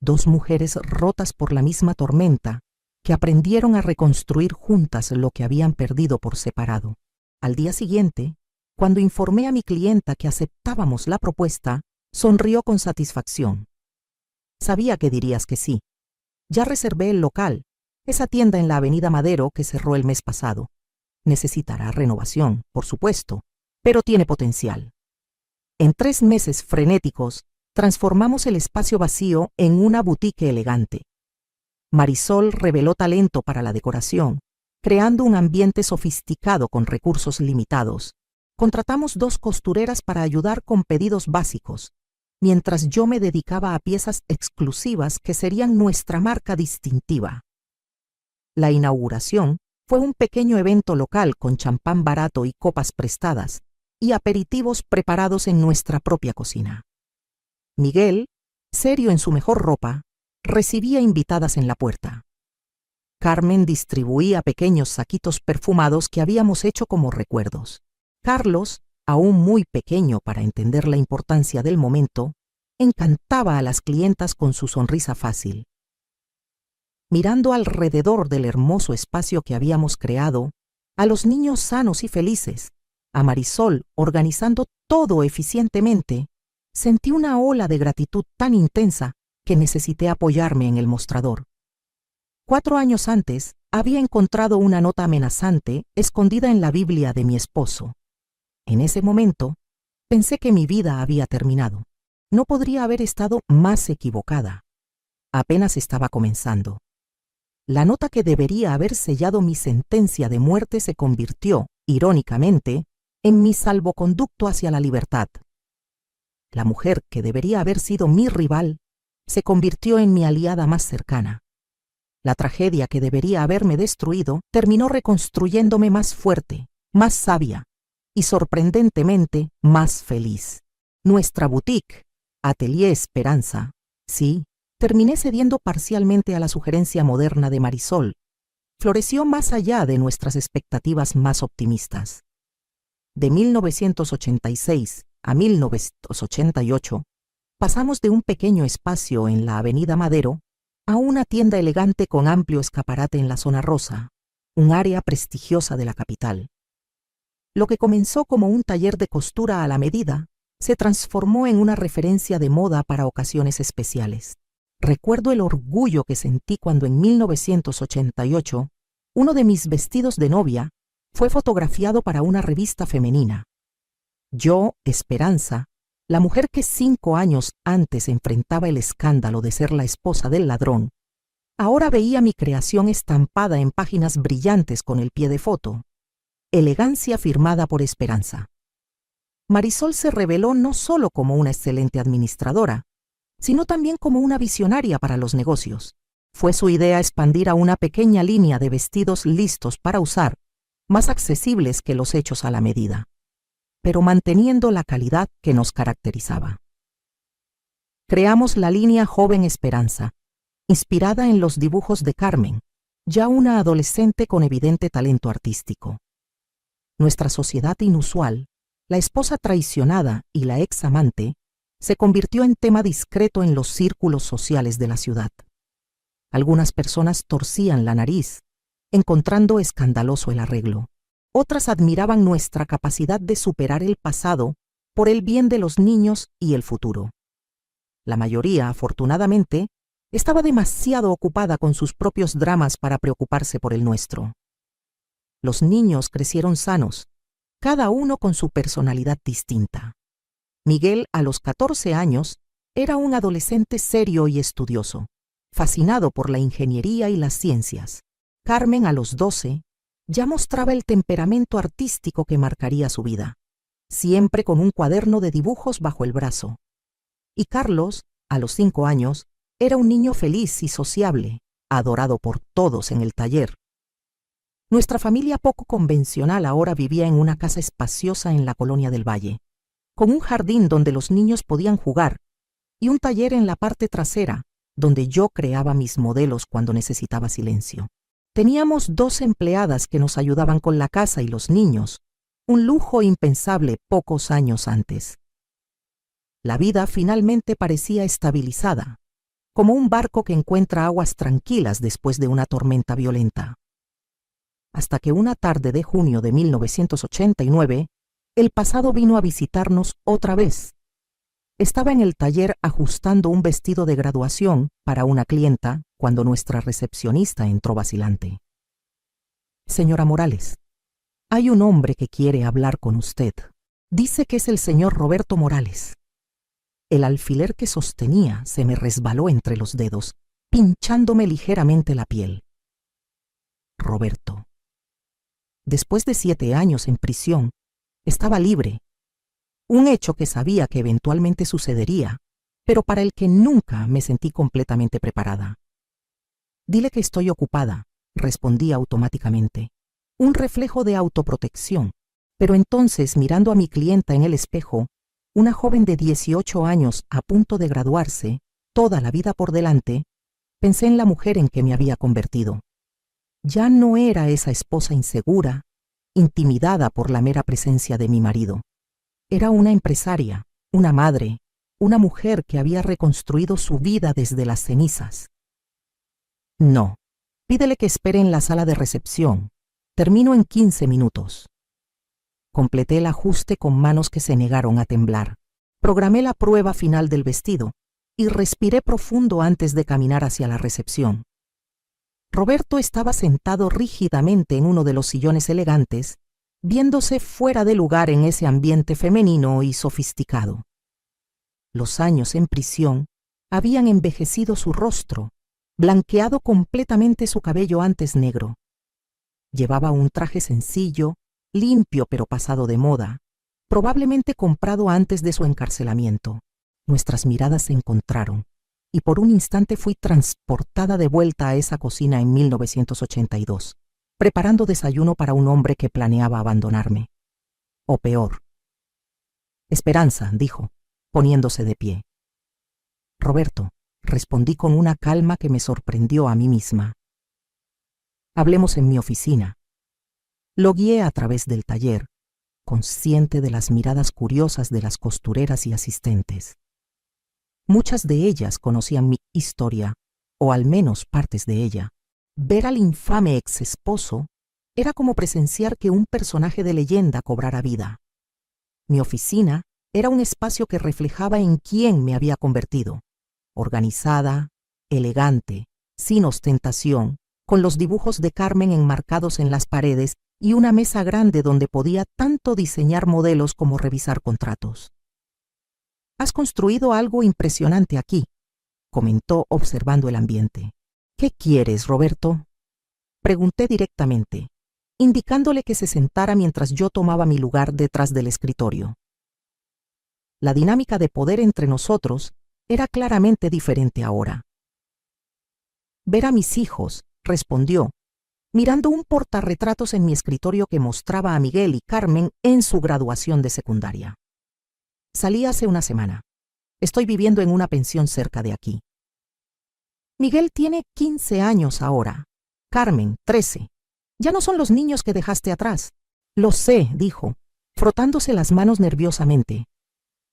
Dos mujeres rotas por la misma tormenta que aprendieron a reconstruir juntas lo que habían perdido por separado. Al día siguiente, cuando informé a mi clienta que aceptábamos la propuesta, sonrió con satisfacción. Sabía que dirías que sí. Ya reservé el local, esa tienda en la Avenida Madero que cerró el mes pasado. Necesitará renovación, por supuesto, pero tiene potencial. En 3 meses frenéticos, transformamos el espacio vacío en una boutique elegante. Marisol reveló talento para la decoración, creando un ambiente sofisticado con recursos limitados. Contratamos 2 costureras para ayudar con pedidos básicos, mientras yo me dedicaba a piezas exclusivas que serían nuestra marca distintiva. La inauguración fue un pequeño evento local con champán barato y copas prestadas, y aperitivos preparados en nuestra propia cocina. Miguel, serio en su mejor ropa, recibía invitadas en la puerta. Carmen distribuía pequeños saquitos perfumados que habíamos hecho como recuerdos. Carlos, aún muy pequeño para entender la importancia del momento, encantaba a las clientas con su sonrisa fácil. Mirando alrededor del hermoso espacio que habíamos creado, a los niños sanos y felices, a Marisol organizando todo eficientemente, sentí una ola de gratitud tan intensa que necesité apoyarme en el mostrador. 4 años antes, había encontrado una nota amenazante escondida en la Biblia de mi esposo. En ese momento, pensé que mi vida había terminado. No podría haber estado más equivocada. Apenas estaba comenzando. La nota que debería haber sellado mi sentencia de muerte se convirtió, irónicamente, en mi salvoconducto hacia la libertad. La mujer que debería haber sido mi rival se convirtió en mi aliada más cercana. La tragedia que debería haberme destruido terminó reconstruyéndome más fuerte, más sabia y sorprendentemente más feliz. Nuestra boutique, Atelier Esperanza, sí, terminé cediendo parcialmente a la sugerencia moderna de Marisol. Floreció más allá de nuestras expectativas más optimistas. De 1986 a 1988, pasamos de un pequeño espacio en la Avenida Madero a una tienda elegante con amplio escaparate en la zona rosa, un área prestigiosa de la capital. Lo que comenzó como un taller de costura a la medida se transformó en una referencia de moda para ocasiones especiales. Recuerdo el orgullo que sentí cuando en 1988 uno de mis vestidos de novia fue fotografiado para una revista femenina. Yo, Esperanza, la mujer que 5 años antes enfrentaba el escándalo de ser la esposa del ladrón, ahora veía mi creación estampada en páginas brillantes con el pie de foto. Elegancia firmada por Esperanza. Marisol se reveló no solo como una excelente administradora, sino también como una visionaria para los negocios. Fue su idea expandir a una pequeña línea de vestidos listos para usar, más accesibles que los hechos a la medida, pero manteniendo la calidad que nos caracterizaba. Creamos la línea Joven Esperanza, inspirada en los dibujos de Carmen, ya una adolescente con evidente talento artístico. Nuestra sociedad inusual, la esposa traicionada y la ex amante, se convirtió en tema discreto en los círculos sociales de la ciudad. Algunas personas torcían la nariz, encontrando escandaloso el arreglo. Otras admiraban nuestra capacidad de superar el pasado por el bien de los niños y el futuro. La mayoría, afortunadamente, estaba demasiado ocupada con sus propios dramas para preocuparse por el nuestro. Los niños crecieron sanos, cada uno con su personalidad distinta. Miguel, a los 14 años, era un adolescente serio y estudioso, fascinado por la ingeniería y las ciencias. Carmen, a los 12, ya mostraba el temperamento artístico que marcaría su vida, siempre con un cuaderno de dibujos bajo el brazo. Y Carlos, a los 5 años, era un niño feliz y sociable, adorado por todos en el taller. Nuestra familia poco convencional ahora vivía en una casa espaciosa en la Colonia del Valle, con un jardín donde los niños podían jugar y un taller en la parte trasera, donde yo creaba mis modelos cuando necesitaba silencio. Teníamos 2 empleadas que nos ayudaban con la casa y los niños, un lujo impensable pocos años antes. La vida finalmente parecía estabilizada, como un barco que encuentra aguas tranquilas después de una tormenta violenta. Hasta que una tarde de junio de 1989, el pasado vino a visitarnos otra vez. Estaba en el taller ajustando un vestido de graduación para una clienta cuando nuestra recepcionista entró vacilante. «Señora Morales, hay un hombre que quiere hablar con usted. Dice que es el señor Roberto Morales». El alfiler que sostenía se me resbaló entre los dedos, pinchándome ligeramente la piel. Roberto. Después de 7 años en prisión, estaba libre. Un hecho que sabía que eventualmente sucedería, pero para el que nunca me sentí completamente preparada. «Dile que estoy ocupada», respondí automáticamente. Un reflejo de autoprotección, pero entonces, mirando a mi clienta en el espejo, una joven de 18 años a punto de graduarse, toda la vida por delante, pensé en la mujer en que me había convertido. Ya no era esa esposa insegura, intimidada por la mera presencia de mi marido. Era una empresaria, una madre, una mujer que había reconstruido su vida desde las cenizas. «No, pídele que espere en la sala de recepción. Termino en 15 minutos». Completé el ajuste con manos que se negaron a temblar. Programé la prueba final del vestido y respiré profundo antes de caminar hacia la recepción. Roberto estaba sentado rígidamente en uno de los sillones elegantes, viéndose fuera de lugar en ese ambiente femenino y sofisticado. Los años en prisión habían envejecido su rostro, blanqueado completamente su cabello antes negro. Llevaba un traje sencillo, limpio pero pasado de moda, probablemente comprado antes de su encarcelamiento. Nuestras miradas se encontraron, y por un instante fui transportada de vuelta a esa cocina en 1982, preparando desayuno para un hombre que planeaba abandonarme. O peor. «Esperanza», dijo, poniéndose de pie. «Roberto, respondí con una calma que me sorprendió a mí misma. Hablemos en mi oficina. Lo guié a través del taller, consciente de las miradas curiosas de las costureras y asistentes. Muchas de ellas conocían mi historia, o al menos partes de ella. Ver al infame ex esposo era como presenciar que un personaje de leyenda cobrara vida. Mi oficina era un espacio que reflejaba en quién me había convertido. Organizada, elegante, sin ostentación, con los dibujos de Carmen enmarcados en las paredes y una mesa grande donde podía tanto diseñar modelos como revisar contratos. «Has construido algo impresionante aquí», comentó observando el ambiente. «¿Qué quieres, Roberto?», pregunté directamente, indicándole que se sentara mientras yo tomaba mi lugar detrás del escritorio. La dinámica de poder entre nosotros era claramente diferente ahora. «Ver a mis hijos», respondió, mirando un portarretratos en mi escritorio que mostraba a Miguel y Carmen en su graduación de secundaria. «Salí hace una semana. Estoy viviendo en una pensión cerca de aquí. Miguel tiene 15 años ahora. Carmen, 13. Ya no son los niños que dejaste atrás». «Lo sé», dijo, frotándose las manos nerviosamente.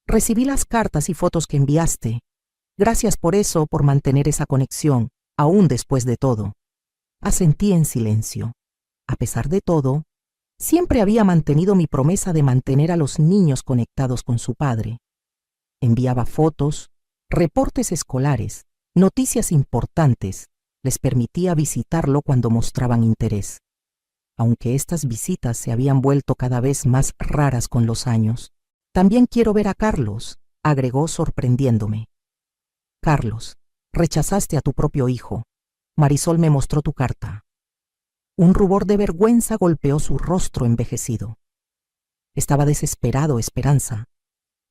«Recibí las cartas y fotos que enviaste. Gracias por eso, por mantener esa conexión, aún después de todo». Asentí en silencio. A pesar de todo, siempre había mantenido mi promesa de mantener a los niños conectados con su padre. Enviaba fotos, reportes escolares, noticias importantes. Les permitía visitarlo cuando mostraban interés. Aunque estas visitas se habían vuelto cada vez más raras con los años. «También quiero ver a Carlos», agregó sorprendiéndome. «Carlos, rechazaste a tu propio hijo. Marisol me mostró tu carta». Un rubor de vergüenza golpeó su rostro envejecido. Estaba desesperado, Esperanza.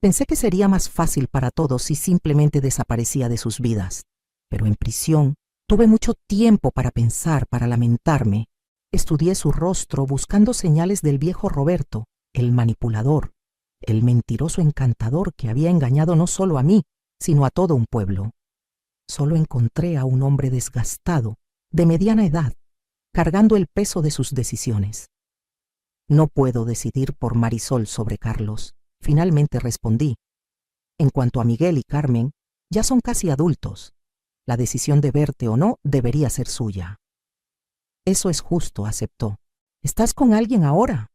Pensé que sería más fácil para todos si simplemente desaparecía de sus vidas. Pero en prisión tuve mucho tiempo para pensar, para lamentarme. Estudié su rostro buscando señales del viejo Roberto, el manipulador, el mentiroso encantador que había engañado no solo a mí, sino a todo un pueblo. Solo encontré a un hombre desgastado, de mediana edad, cargando el peso de sus decisiones. «No puedo decidir por Marisol sobre Carlos», finalmente respondí. «En cuanto a Miguel y Carmen, ya son casi adultos. La decisión de verte o no debería ser suya». «Eso es justo», aceptó. «¿Estás con alguien ahora?».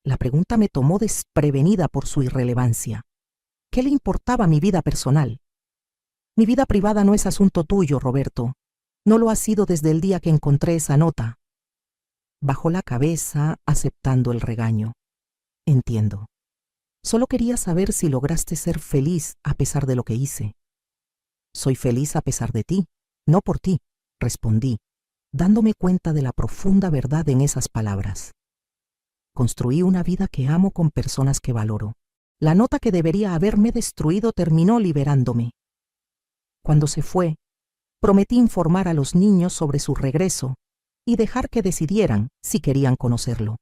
La pregunta me tomó desprevenida por su irrelevancia. ¿Qué le importaba mi vida personal? «Mi vida privada no es asunto tuyo, Roberto. No lo ha sido desde el día que encontré esa nota». Bajó la cabeza, aceptando el regaño. «Entiendo. Solo quería saber si lograste ser feliz a pesar de lo que hice». «Soy feliz a pesar de ti, no por ti», respondí, dándome cuenta de la profunda verdad en esas palabras. Construí una vida que amo con personas que valoro. La nota que debería haberme destruido terminó liberándome. Cuando se fue, prometí informar a los niños sobre su regreso y dejar que decidieran si querían conocerlo.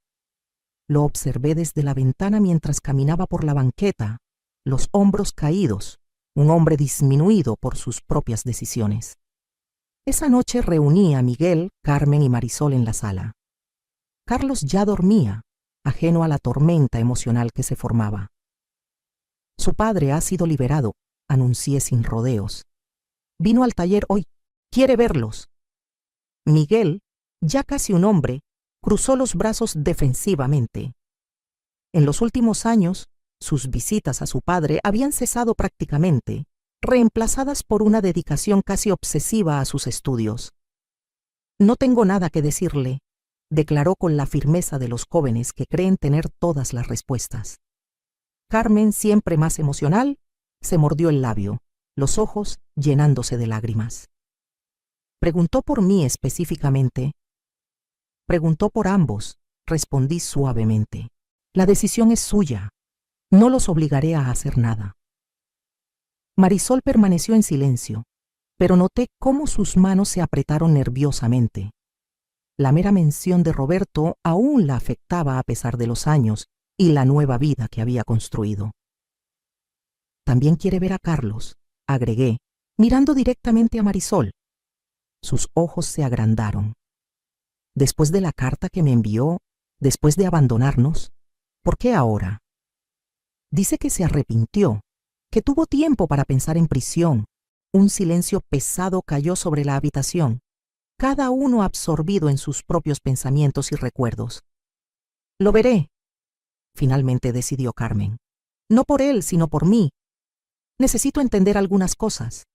Lo observé desde la ventana mientras caminaba por la banqueta, los hombros caídos, un hombre disminuido por sus propias decisiones. Esa noche reuní a Miguel, Carmen y Marisol en la sala. Carlos ya dormía, ajeno a la tormenta emocional que se formaba. «Su padre ha sido liberado», anuncié sin rodeos. «Vino al taller hoy. Quiere verlos». Miguel, ya casi un hombre, cruzó los brazos defensivamente. En los últimos años, sus visitas a su padre habían cesado prácticamente, reemplazadas por una dedicación casi obsesiva a sus estudios. «No tengo nada que decirle», declaró con la firmeza de los jóvenes que creen tener todas las respuestas. Carmen, siempre más emocional, se mordió el labio, los ojos llenándose de lágrimas. «¿Preguntó por mí específicamente?» «Preguntó por ambos», respondí suavemente. «La decisión es suya. No los obligaré a hacer nada». Marisol permaneció en silencio, pero noté cómo sus manos se apretaron nerviosamente. La mera mención de Roberto aún la afectaba a pesar de los años y la nueva vida que había construido. «También quiere ver a Carlos», agregué, mirando directamente a Marisol. Sus ojos se agrandaron. Después de la carta que me envió, después de abandonarnos, ¿por qué ahora? Dice que se arrepintió, que tuvo tiempo para pensar en prisión. Un silencio pesado cayó sobre la habitación, cada uno absorbido en sus propios pensamientos y recuerdos. Lo veré, finalmente decidió Carmen. No por él, sino por mí. Necesito entender algunas cosas.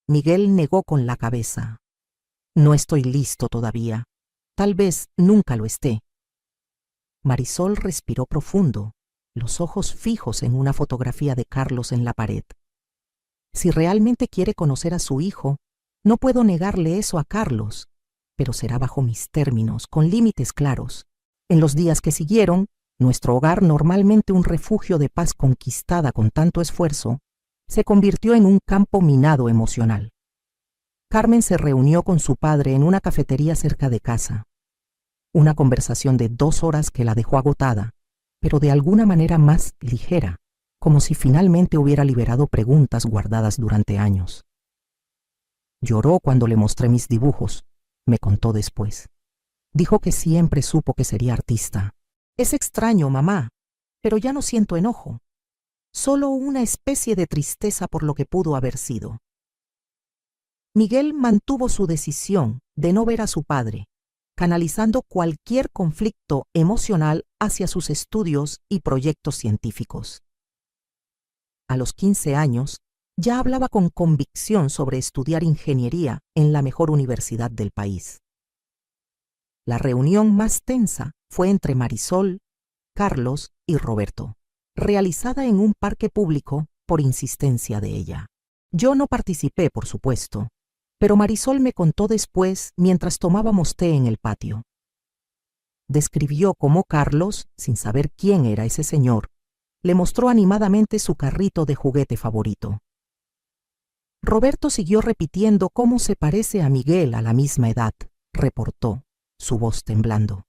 Miguel negó con la cabeza. No estoy listo todavía. Tal vez nunca lo esté. Marisol respiró profundo, los ojos fijos en una fotografía de Carlos en la pared. Si realmente quiere conocer a su hijo, no puedo negarle eso a Carlos, pero será bajo mis términos, con límites claros. En los días que siguieron, nuestro hogar, normalmente un refugio de paz conquistada con tanto esfuerzo, se convirtió en un campo minado emocional. Carmen se reunió con su padre en una cafetería cerca de casa. Una conversación de 2 horas que la dejó agotada, pero de alguna manera más ligera, como si finalmente hubiera liberado preguntas guardadas durante años. Lloró cuando le mostré mis dibujos, me contó después. Dijo que siempre supo que sería artista. Es extraño, mamá, pero ya no siento enojo, solo una especie de tristeza por lo que pudo haber sido. Miguel mantuvo su decisión de no ver a su padre, canalizando cualquier conflicto emocional hacia sus estudios y proyectos científicos. A los 15 años, ya hablaba con convicción sobre estudiar ingeniería en la mejor universidad del país. La reunión más tensa fue entre Marisol, Carlos y Roberto, realizada en un parque público por insistencia de ella. Yo no participé, por supuesto, pero Marisol me contó después mientras tomábamos té en el patio. Describió cómo Carlos, sin saber quién era ese señor, le mostró animadamente su carrito de juguete favorito. Roberto siguió repitiendo cómo se parece a Miguel a la misma edad, reportó, su voz temblando.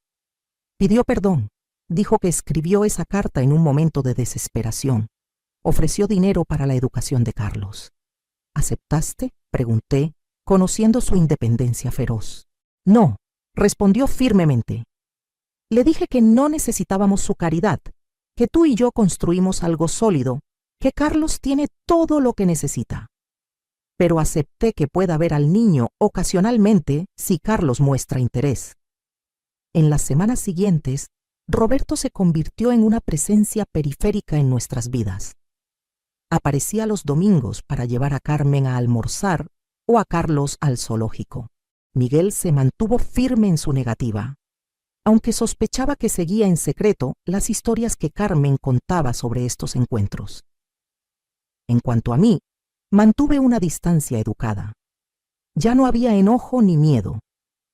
Pidió perdón, dijo que escribió esa carta en un momento de desesperación. Ofreció dinero para la educación de Carlos. ¿Aceptaste?, pregunté, conociendo su independencia feroz. No, respondió firmemente. Le dije que no necesitábamos su caridad, que tú y yo construimos algo sólido, que Carlos tiene todo lo que necesita. Pero acepté que pueda ver al niño ocasionalmente si Carlos muestra interés. En las semanas siguientes, Roberto se convirtió en una presencia periférica en nuestras vidas. Aparecía los domingos para llevar a Carmen a almorzar o a Carlos al zoológico. Miguel se mantuvo firme en su negativa, aunque sospechaba que seguía en secreto las historias que Carmen contaba sobre estos encuentros. En cuanto a mí, mantuve una distancia educada. Ya no había enojo ni miedo,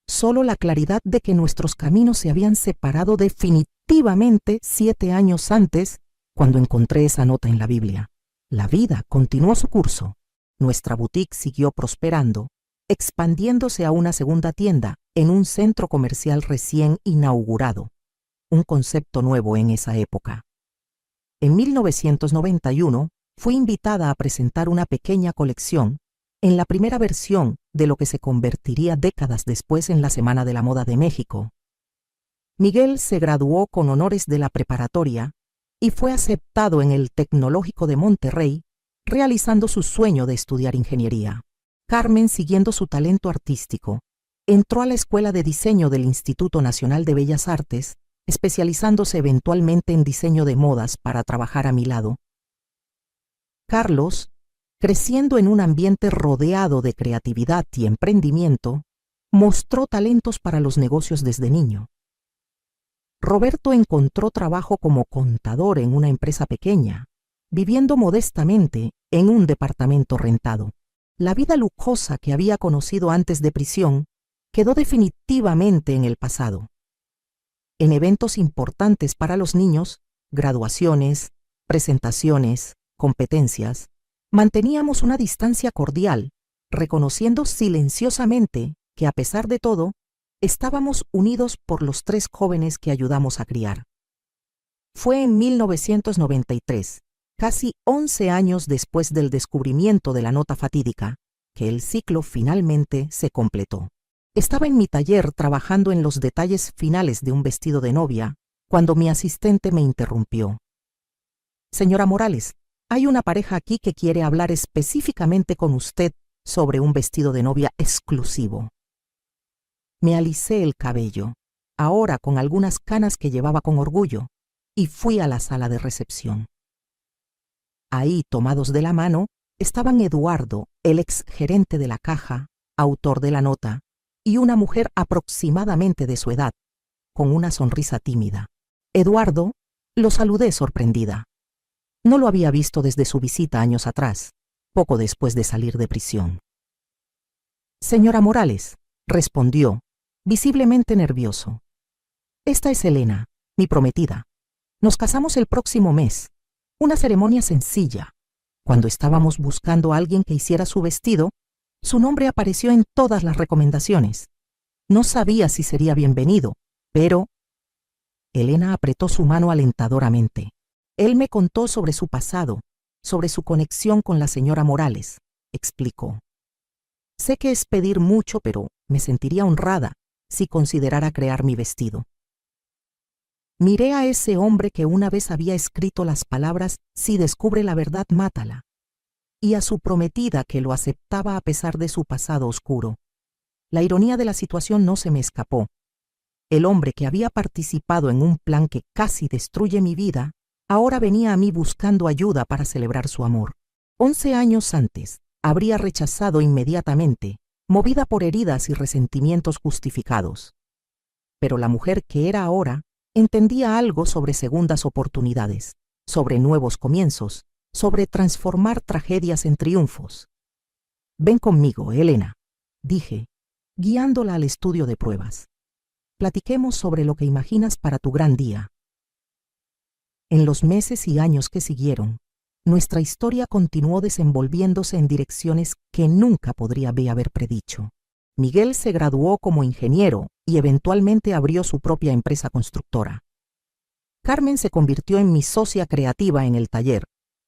solo la claridad de que nuestros caminos se habían separado definitivamente 7 años antes, cuando encontré esa nota en la Biblia. La vida continuó su curso. Nuestra boutique siguió prosperando, expandiéndose a una segunda tienda en un centro comercial recién inaugurado, un concepto nuevo en esa época. En 1991 fui invitada a presentar una pequeña colección en la primera versión de lo que se convertiría décadas después en la Semana de la Moda de México. Miguel se graduó con honores de la preparatoria y fue aceptado en el Tecnológico de Monterrey, realizando su sueño de estudiar ingeniería. Carmen, siguiendo su talento artístico, entró a la Escuela de Diseño del Instituto Nacional de Bellas Artes, especializándose eventualmente en diseño de modas para trabajar a mi lado. Carlos, creciendo en un ambiente rodeado de creatividad y emprendimiento, mostró talentos para los negocios desde niño. Roberto encontró trabajo como contador en una empresa pequeña, viviendo modestamente en un departamento rentado. La vida lujosa que había conocido antes de prisión quedó definitivamente en el pasado. En eventos importantes para los niños, graduaciones, presentaciones, competencias, manteníamos una distancia cordial, reconociendo silenciosamente que, a pesar de todo, estábamos unidos por los 3 jóvenes que ayudamos a criar. Fue en 1993, casi 11 años después del descubrimiento de la nota fatídica, que el ciclo finalmente se completó. Estaba en mi taller trabajando en los detalles finales de un vestido de novia, cuando mi asistente me interrumpió. Señora Morales, hay una pareja aquí que quiere hablar específicamente con usted sobre un vestido de novia exclusivo. Me alicé el cabello, ahora con algunas canas que llevaba con orgullo, y fui a la sala de recepción. Ahí, tomados de la mano, estaban Eduardo, el ex gerente de la caja, autor de la nota, y una mujer aproximadamente de su edad, con una sonrisa tímida. Eduardo, lo saludé sorprendida. No lo había visto desde su visita años atrás, poco después de salir de prisión. Señora Morales, respondió, visiblemente nervioso. Esta es Elena, mi prometida. Nos casamos el próximo mes. Una ceremonia sencilla. Cuando estábamos buscando a alguien que hiciera su vestido, su nombre apareció en todas las recomendaciones. No sabía si sería bienvenido, pero... Elena apretó su mano alentadoramente. Él me contó sobre su pasado, sobre su conexión con la señora Morales, explicó. Sé que es pedir mucho, pero me sentiría honrada si considerara crear mi vestido. Miré a ese hombre que una vez había escrito las palabras «Si descubre la verdad, mátala», y a su prometida que lo aceptaba a pesar de su pasado oscuro. La ironía de la situación no se me escapó. El hombre que había participado en un plan que casi destruye mi vida, ahora venía a mí buscando ayuda para celebrar su amor. 11 años antes, habría rechazado inmediatamente, movida por heridas y resentimientos justificados. Pero la mujer que era ahora entendía algo sobre segundas oportunidades, sobre nuevos comienzos, sobre transformar tragedias en triunfos. Ven conmigo, Elena, dije, guiándola al estudio de pruebas. Platiquemos sobre lo que imaginas para tu gran día. En los meses y años que siguieron, nuestra historia continuó desenvolviéndose en direcciones que nunca podría haber predicho. Miguel se graduó como ingeniero y eventualmente abrió su propia empresa constructora. Carmen se convirtió en mi socia creativa en el taller,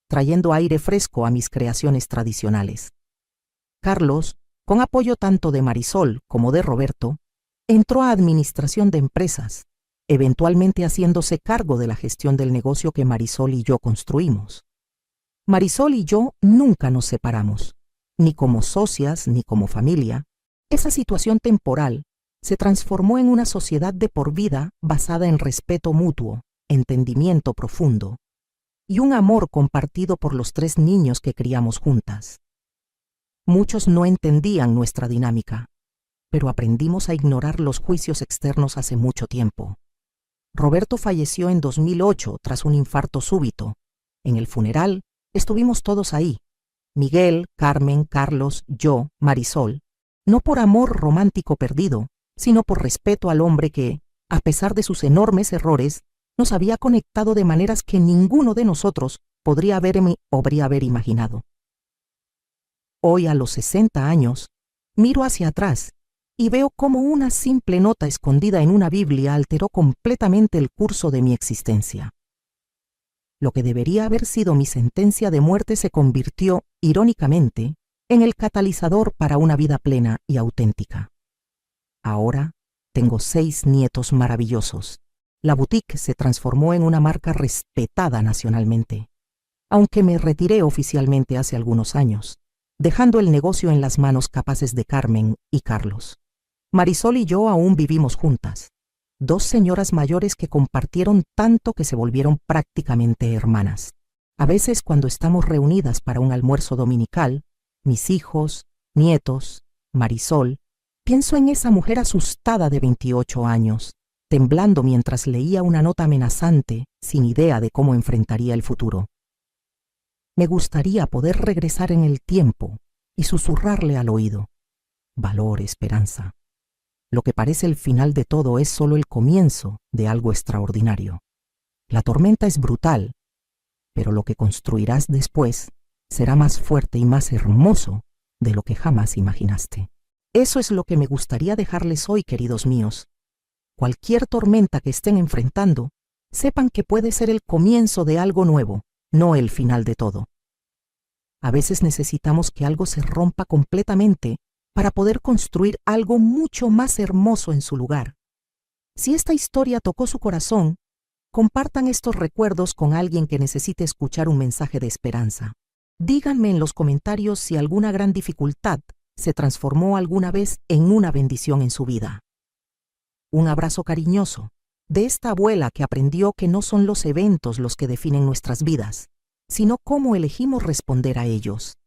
trayendo aire fresco a mis creaciones tradicionales. Carlos, con apoyo tanto de Marisol como de Roberto, entró a administración de empresas, eventualmente haciéndose cargo de la gestión del negocio que Marisol y yo construimos. Marisol y yo nunca nos separamos, ni como socias ni como familia. Esa situación temporal se transformó en una sociedad de por vida basada en respeto mutuo, entendimiento profundo y un amor compartido por los 3 niños que criamos juntas. Muchos no entendían nuestra dinámica, pero aprendimos a ignorar los juicios externos hace mucho tiempo. Roberto falleció en 2008 tras un infarto súbito. En el funeral estuvimos todos ahí, Miguel, Carmen, Carlos, yo, Marisol, no por amor romántico perdido, sino por respeto al hombre que, a pesar de sus enormes errores, nos había conectado de maneras que ninguno de nosotros podría haber imaginado. Hoy, a los 60 años, miro hacia atrás y veo cómo una simple nota escondida en una Biblia alteró completamente el curso de mi existencia. Lo que debería haber sido mi sentencia de muerte se convirtió, irónicamente, en el catalizador para una vida plena y auténtica. Ahora tengo 6 nietos maravillosos. La boutique se transformó en una marca respetada nacionalmente, aunque me retiré oficialmente hace algunos años, dejando el negocio en las manos capaces de Carmen y Carlos. Marisol y yo aún vivimos juntas, 2 señoras mayores que compartieron tanto que se volvieron prácticamente hermanas. A veces, cuando estamos reunidas para un almuerzo dominical, mis hijos, nietos, Marisol, pienso en esa mujer asustada de 28 años, temblando mientras leía una nota amenazante, sin idea de cómo enfrentaría el futuro. Me gustaría poder regresar en el tiempo y susurrarle al oído: valor, esperanza. Lo que parece el final de todo es solo el comienzo de algo extraordinario. La tormenta es brutal, pero lo que construirás después será más fuerte y más hermoso de lo que jamás imaginaste. Eso es lo que me gustaría dejarles hoy, queridos míos. Cualquier tormenta que estén enfrentando, sepan que puede ser el comienzo de algo nuevo, no el final de todo. A veces necesitamos que algo se rompa completamente para poder construir algo mucho más hermoso en su lugar. Si esta historia tocó su corazón, compartan estos recuerdos con alguien que necesite escuchar un mensaje de esperanza. Díganme en los comentarios si alguna gran dificultad se transformó alguna vez en una bendición en su vida. Un abrazo cariñoso de esta abuela que aprendió que no son los eventos los que definen nuestras vidas, sino cómo elegimos responder a ellos.